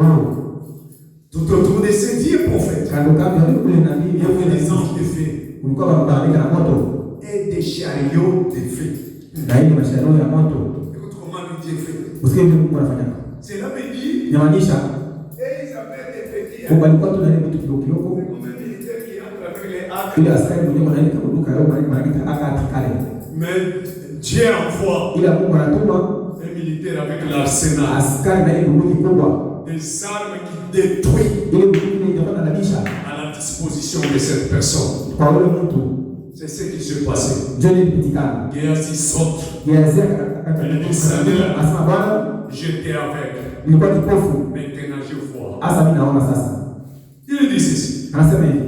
tout autour de ces vieux prophètes, Kando kando ya yule nabii il y avait des anges de feu kulikuwa malaika na moto et des chariots de feu. na ile mashindano ya moto. Écoute comment Dieu fait. Usikie vile Mungu anafanya. Cela veut dire, Inamaanisha et ils avaient des petits kwa walikuwa tu na ile vitu kidogo kidogo. comme un militaire qui entre avec les arcs. Ile askari mwenyewe anaenda kuduka leo manaita akatikale. Mais Dieu envoie Ila Mungu anatuma un militaire avec l'arsenal, askari na ile bunduki kubwa. des armes qui détruisent Ile bunduki itakuwa inadabisha à la disposition de cette personne. kwa yule mtu. C'est ce qui se passait. Ndio ilipitikana. Géasi saute. Gehazi asema Bwana, J'étais avec. nilikuwa kipofu. Maintenant je vois. Hasa mimi naona sasa. Il dit ceci. Anasema hivi.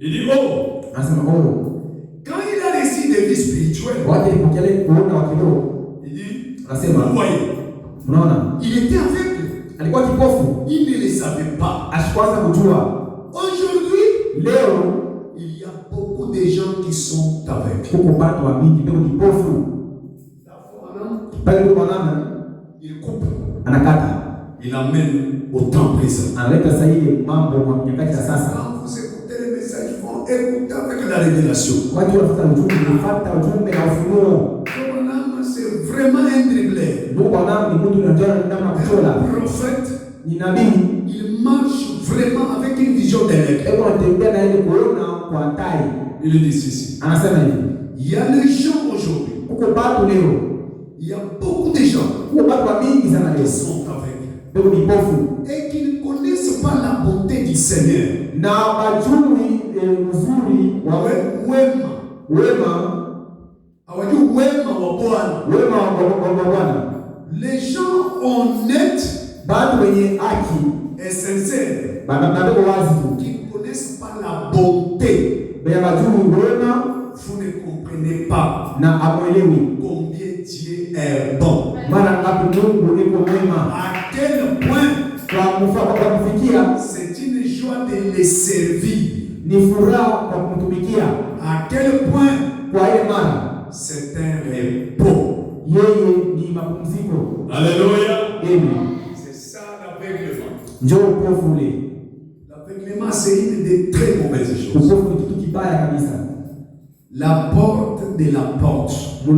Il dit, oh, Anasema quand il a réussi des vies spirituelles, wakati alipokea kuona wa kiroho. il dit, Anasema vous voyez, unaona? il était avec eux. Alikuwa kipofu. Il ne les savait pas. Ashikwanza kujua. Aujourd'hui, Leo il y a beaucoup de gens qui sont avec. huko watu wa mingi ndio kipofu. Pale kwa mama Il coupe, anakata. il amène au temps présent. Analeta sahihi mambo kwa nyakati za sasa. Quand vous écoutez les messages, ils vont écouter avec la révélation. Watu wanafuata ujumbe, wanafuata ujumbe na ufunuo. C'est vraiment un dribbleur. Ndio kwa nani mtu anajua namna kuchora. Prophète ni nabii, il marche vraiment avec une vision de l'aigle. Eko anatembea na ile kuona kwa tai. Il dit ceci. Anasema hivi. Il y a les gens aujourd'hui. Kuko watu leo. Il y a beaucoup de gens. Kuko watu mingi sana leo. Sont aveugles. Beko ni pofu. Et qui ne connaissent pas la bonté du Seigneur. Na wajui uzuri wa wema. Hawajui wema wa Bwana. Wema wa Bwana. Les gens honnêtes, batu wenye haki et sincères, wazi qui ne connaissent pas la bonté, vous ne comprenez pas combien Dieu est bon. À quel point c'est une joie de les servir. À quel point c'est un repos. Alléluia. C'est ça l'aveuglement. L'aveuglement, c'est une des très mauvaises choses. La porte de la porte. Un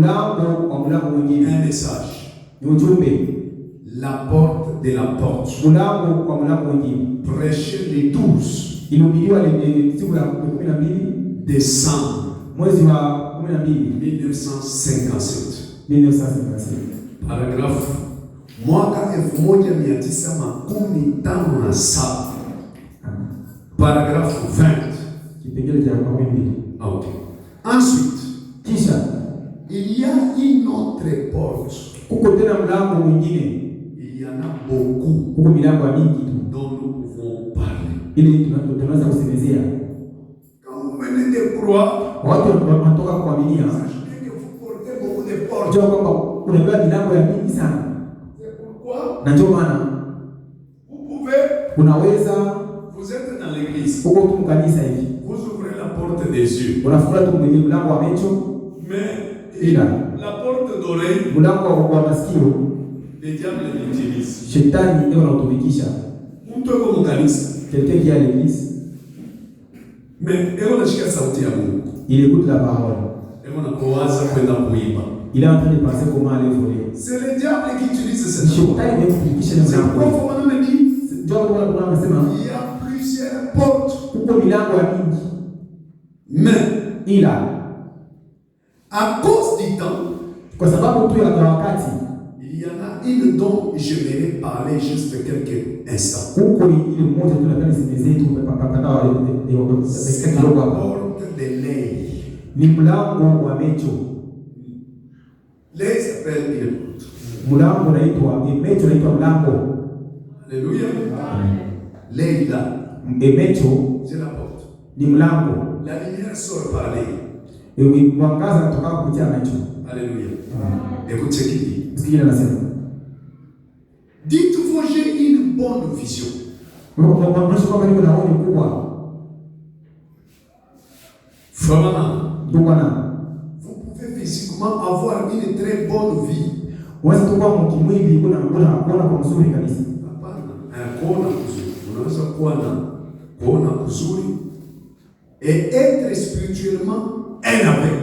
message. La porte de la porte. Prêcher les 12 décembre 1957. Paragraphe mwaka 1957. Paragraphe 20. Okay. Ensuite, il y a une autre porte. Il y en a beaucoup dont nous pouvons parler. Quand vous venez de croire, sachez que vous portez beaucoup de portes. C'est pourquoi vous pouvez, vous êtes dans l'église, vous ouvrez la porte des yeux, mais la porte d'oreille, le diable l'utilise. Quelqu'un qui est à l'église, mais il écoute la parole. Il est en train de penser comment aller voler. C'est le diable qui utilise cette porte. C'est pourquoi on me dit il y a plusieurs portes. Mais à cause du temps, il y en a une dont j'aimerais parler juste quelques instants. C'est la porte de l'œil. L'œil s'appelle une porte. Alléluia. L'œil là, c'est la porte. La lumière sort par l'œil. Alléluia. Écoute ce qu'il dit. Dites-vous, j'ai une bonne vision. Vraiment, vous pouvez physiquement avoir une très bonne vie. Et être spirituellement un aveugle.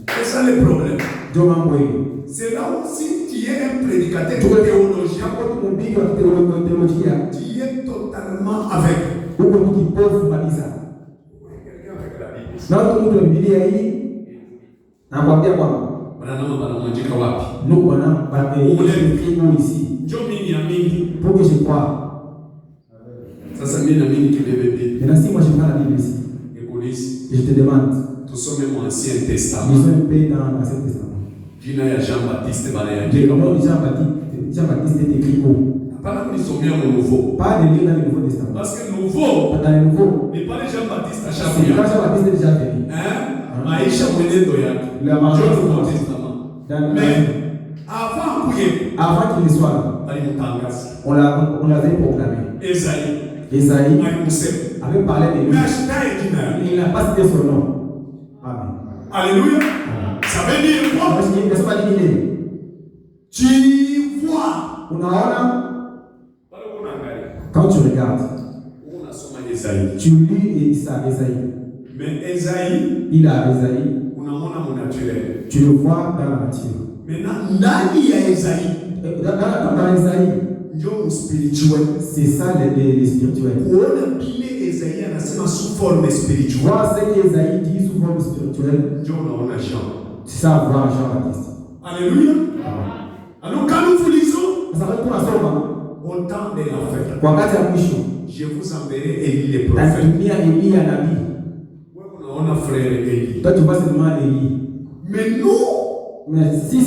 C'est ça le problème. C'est là aussi tu es un prédicateur théologien. Tu es totalement aveugle. Sasa mimi naamini kibebe. Moi je prends la Bible ici. Écoute, je te demande. Tusome mu Ancien Testament. Nous sommes payés dans l'Ancien Testament. Jina ya Jean-Baptiste bana ya. Le nom de Jean-Baptiste est écrit où? Pas de nisomia au Nouveau. Pas de lire dans le Nouveau Testament. Parce que le Nouveau. Dans le Nouveau. Mais pas de Jean-Baptiste à chaque fois. Jean-Baptiste est déjà venu. Maisha mwenendo yake. Le Nouveau Testament. Mais avant qu'il soit là, on l'avait proclamé. Esaïe avait parlé de lui. Il n'a pas cité son nom. Amen. Alléluia. Ça veut dire quoi? Tu vois. Quand tu regardes, tu lis Esaïe. Mais Esaïe, il a Esaïe. Tu le vois dans la nature. Maintenant, ndani ya Esaïe, dans Isaïe, c'est ça les spirituels. Voir ce qu'Isaïe dit sous forme spirituelle, c'est ça voir Jean-Baptiste. Alléluia. Alors quand nous vous lisons, au temps de la fête, je vous enverrai Élie le prophète. On a frère Élie. Toi tu vois seulement Élie. Mais nous, si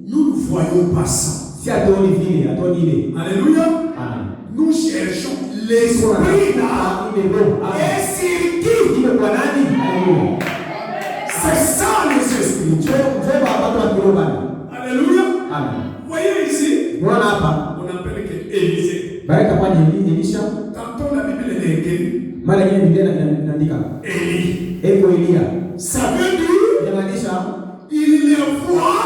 nous ne voyons pas ça. Si à ton idée, alléluia. Amen. Nous cherchons l'esprit là. Et c'est qui? C'est ça les esprits. Alléluia. Amen. Vous voyez ici, on appelle que Élisée. Tantôt la Bible est écrite Élie. Ça veut dire il le voit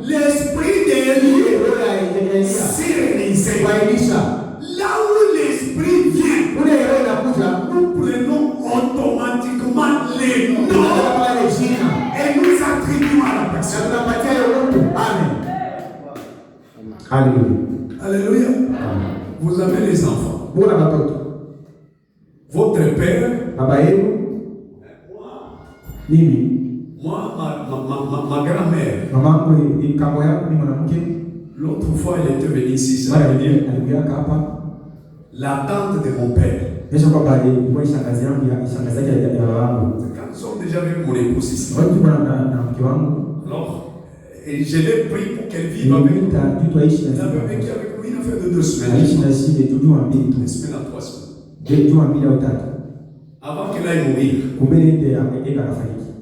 l'esprit d'Élie sur Élisée. Là où l'esprit vient, nous prenons automatiquement les noms et nous attribuons à la personne. Amen. Alléluia. Alléluia. Vous avez les enfants. Votre père, moi, ma grand-mère, l'autre fois elle était venue ici, la tante de mon père. Quand ils ont déjà vu mon épouse ici. Alors, et je l'ai pris pour qu'elle vive avec nous. Elle avait vécu avec nous une affaire de 2 semaines. 2 semaines à 3 semaines. Avant qu'elle aille mourir.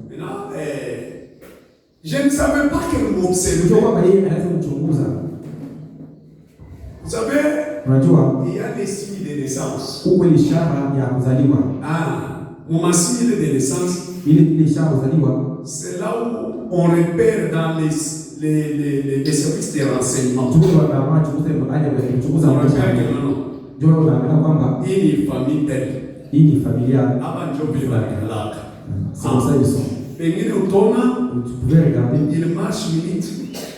Maintenant, je ne savais pas qu'elle m'observait. Vous savez, il y a des signes de naissance. Mon signe de naissance, c'est là où on repère dans les services de renseignement. On repère que non. Une famille telle. Avant de jouer la lac. C'est comme ça ils sont. Et il marche minute.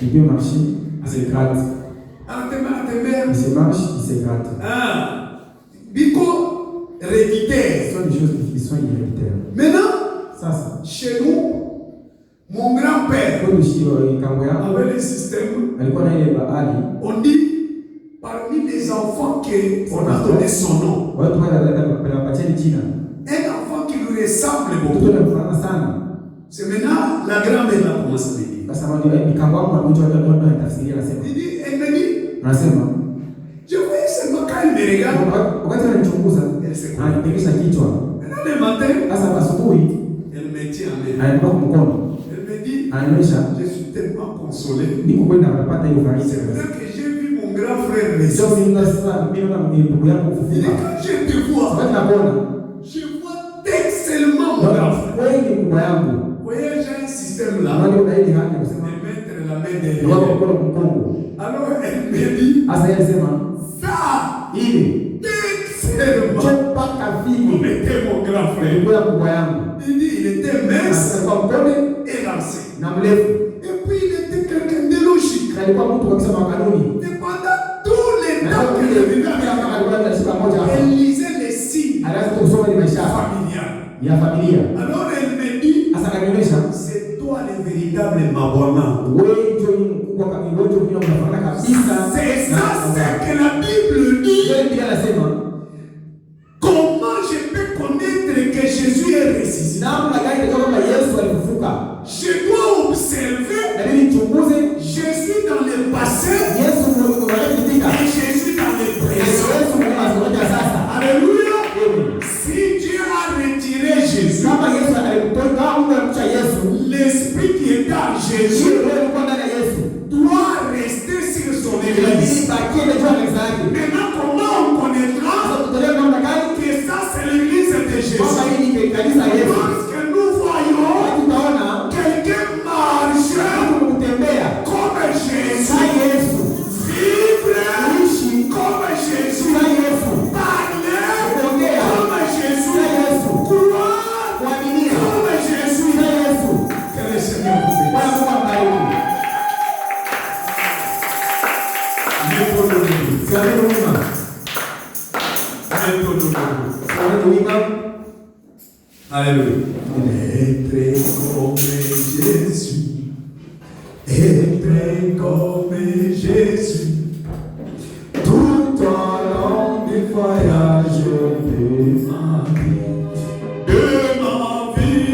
Il peut marcher, il se gratte. Il se marche, il se gratte. Bico héréditaire. Ce sont des choses qui sont héréditaires. Maintenant, chez nous, mon grand-père avait le système. On dit parmi les enfants qu'on a donné son nom. Un enfant qui lui ressemble beaucoup. C'est maintenant la grand-mère qui commence à le dire. Elle me dit, je voyais seulement quand elle me regarde. Elle se connaît. Maintenant le matin, elle me tient en main. Elle me dit, je suis tellement consolé. C'est vrai que j'ai vu mon grand frère réussir. Quand je te vois, je vois tellement mon grand frère. Vous voyez, j'ai un système là. De mettre la main derrière. Alors elle me dit, ça, vous mettez mon grand frère. Il dit, il était mince et lancé. Et puis il était quelqu'un de logique. Et pendant tous les temps que je vivais avec lui, elle lisait les signes familiales. Alors elle me dit, c'est toi le véritable Mabwana. C'est ça, c'est que la Bible dit. Comment je peux connaître que Jésus est ressuscité? Je dois observer Jésus dans le passé et Jésus dans le présent. Alléluia. Si Dieu a retiré Jésus, l'esprit qui est en Jésus doit rester sur son église. Maintenant, comment on connaîtra que ça c'est l'église de Jésus? Parce que nous voyons quelqu'un marcher comme Jésus, vivre comme Jésus, parler comme Jésus, croire comme Jésus. Que le Seigneur vous bénisse. Alléluia. Être comme Jésus. Être comme Jésus. Tout au long du voyage de ma vie. De ma vie.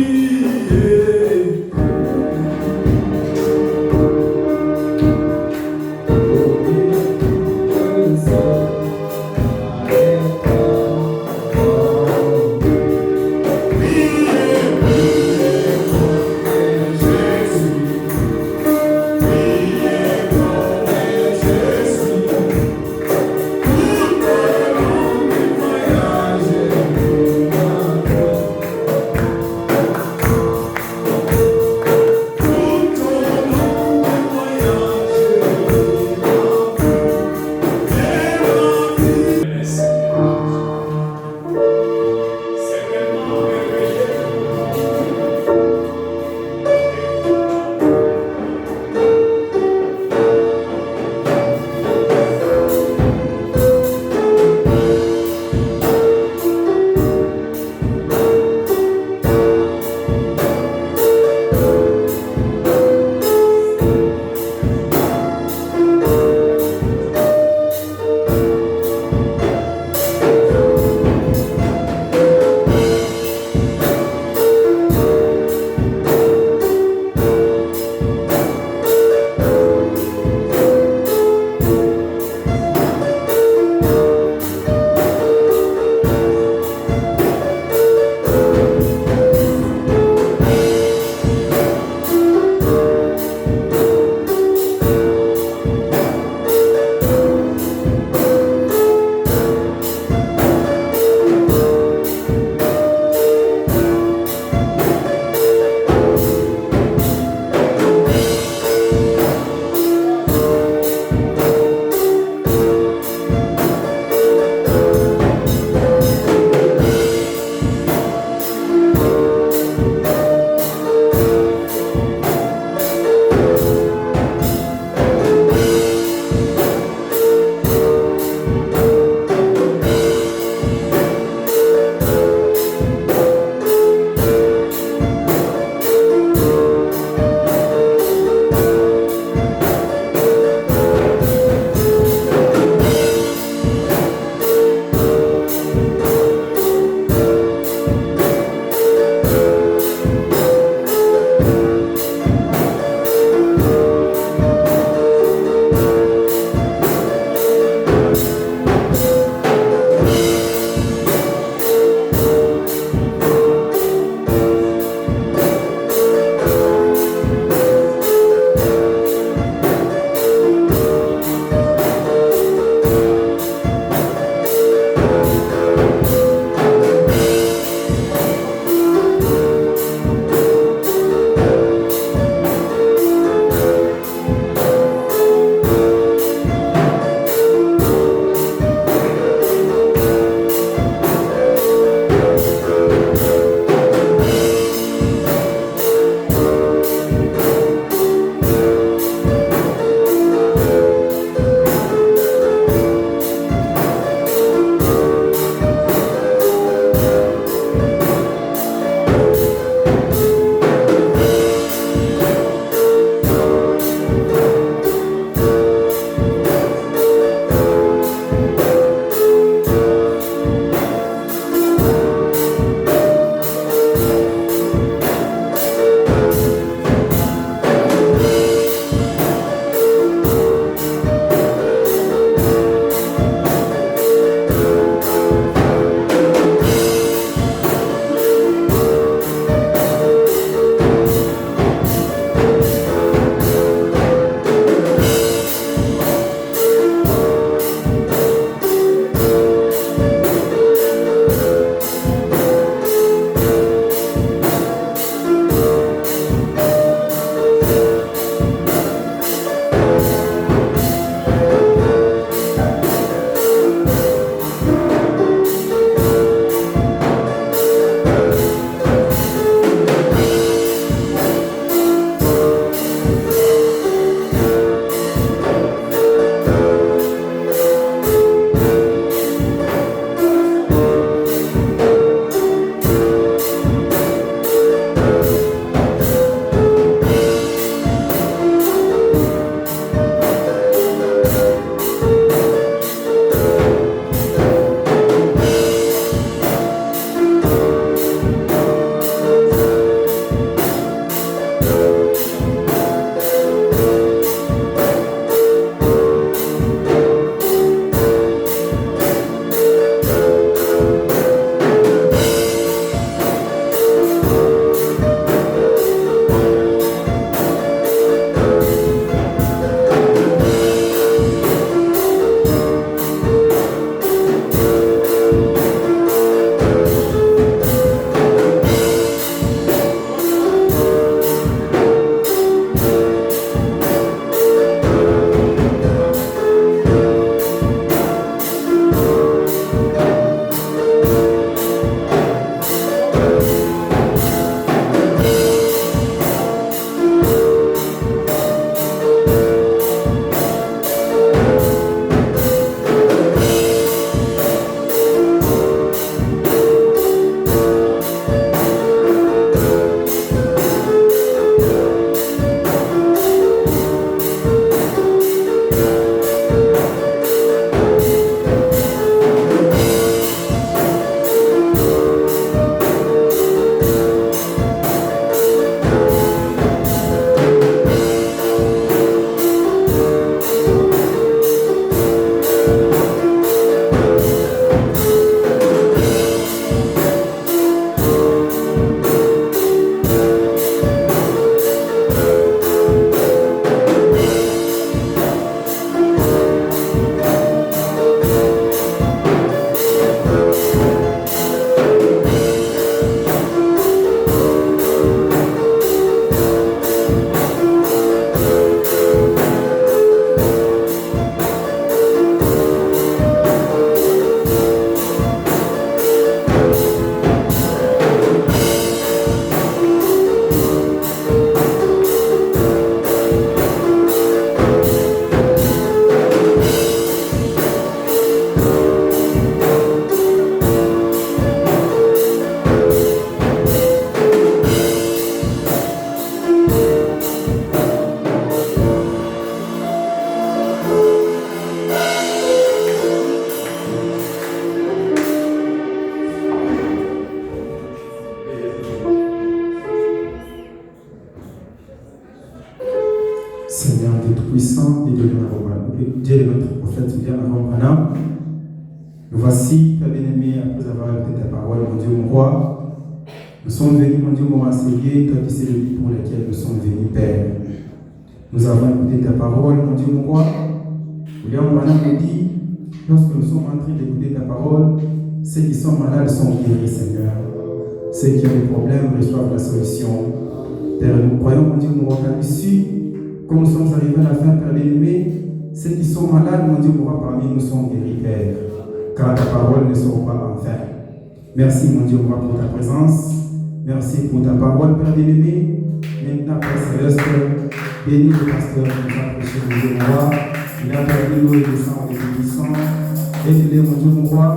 Dieu est notre prophète, William Aron Branham. Nous voici, Père bien-aimé, après avoir écouté ta parole, mon Dieu, mon roi. Nous sommes venus, mon Dieu, mon enseigner, toi qui sais le but pour lequel nous sommes venus, Père. Nous avons écouté ta parole, mon Dieu, mon roi. William Branham nous dit, lorsque nous sommes en train d'écouter ta parole, ceux qui sont malades sont guéris, Seigneur. Ceux qui ont des problèmes reçoivent la solution. Père, nous croyons, mon Dieu, mon roi, qu'à l'issue, comme nous sommes arrivés à la fin, Père bien-aimé, ceux qui sont malades, mon Dieu, mon roi, parmi nous sont guéris, Père. Car ta parole ne sera pas en vain. Merci, mon Dieu, mon roi, pour ta présence. Merci pour ta parole, Père bien-aimé. Maintenant, Père Céleste, bénis le pasteur qui nous a prêché, mon Dieu, mon roi. Il a perdu l'eau et le sang des puissants. Aide-les, mon Dieu, mon roi.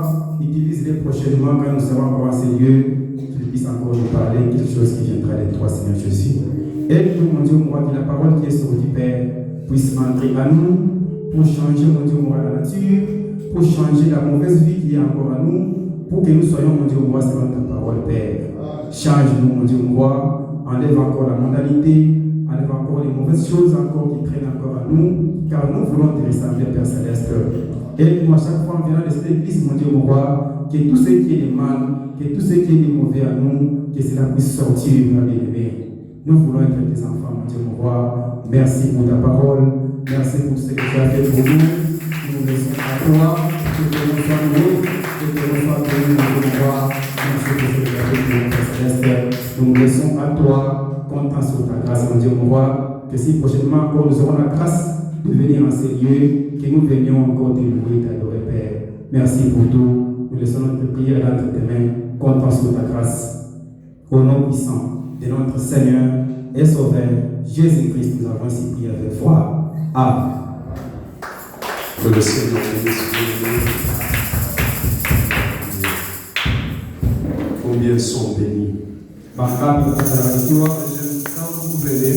Utilise-les prochainement quand nous serons encore en ces lieux. Qu'il puisse encore nous parler quelque chose qui viendra de toi, Seigneur Jésus. Aide-nous, mon Dieu, mon roi, que la parole qui est sortie, Père, puisse entrer à nous pour changer, mon Dieu, mon roi, la nature, pour changer la mauvaise vie qui est encore à nous, pour que nous soyons, mon Dieu, mon roi, selon ta parole, Père. Change-nous, mon Dieu, mon roi. Enlève encore la mondialité, enlève encore les mauvaises choses encore qui traînent encore à nous, car nous voulons te ressembler, Père Céleste. Aide-nous à chaque fois en venant de cette église, mon Dieu, mon roi, que tout ce qui est de mal, que tout ce qui est de mauvais à nous, que cela puisse sortir, mon bien-aimé. Nous voulons être tes enfants, mon Dieu, mon roi. Merci pour ta parole. Merci pour ce que tu as fait pour nous. Nous laissons à toi. Que tu nous sois loué. Que tu nous sois béni, mon Dieu, mon roi. Merci pour ce que tu as fait pour nous, Père Céleste. Nous nous laissons à toi, comptant sur ta grâce, mon Dieu, mon roi. Que si prochainement encore nous aurons la grâce de venir en ces lieux, que nous venions encore te louer, t'adorer, Père. Merci pour tout. Nous laissons notre prière entre tes mains, comptant sur ta grâce. Au nom puissant de notre Seigneur et Sauveur Jésus-Christ, nous avons ainsi prié avec foi. Amen. Que le Seigneur bénisse. Combien sont bénis? Quand vous venez,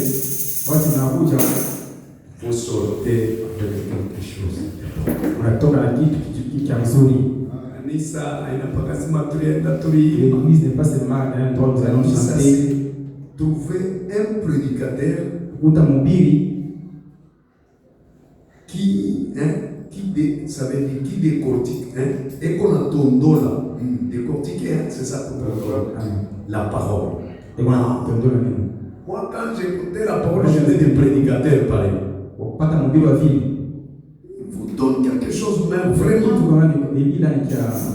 vous sortez avec quelque chose. Anissa, L'église n'est pas seulement un endroit où nous allons chanter. Trouver un prédicateur qui décortique, et qu'on a tondo là, décortiquer, c'est ça la parole. Moi, quand j'écoutais la parole, j'étais des prédicateurs pareil. Vous donne quelque chose, mais vraiment, vous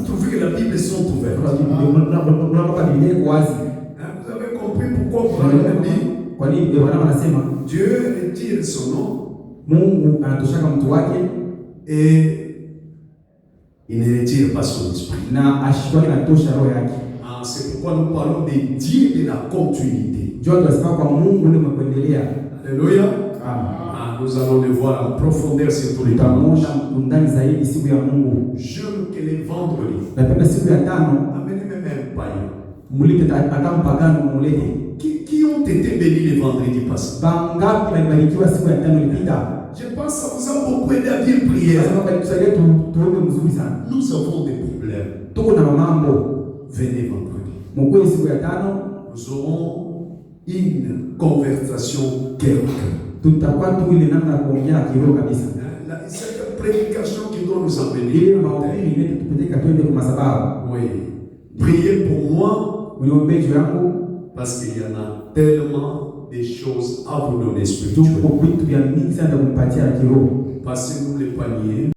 trouvez que la Bible est ouverte. Vous avez compris pourquoi vous avez dit Dieu retire son nom et il ne retire pas son esprit. C'est pourquoi nous parlons de Dieu de la continuité. Alléluia. Nous allons le voir en profondeur sur tous les temps. J'aime que les vendredis, amenez même un païen. Qui ont été bénis les vendredis passés? Je pense que ça vous a beaucoup aidé à bien prier. Nous avons des problèmes. Venez vendredi. Nous aurons une conversation quelconque. C'est la prédication qui doit nous amener. Oui. Priez pour moi. Parce qu'il y en a tellement de choses à vous donner spirituellement. Passez-nous les paniers.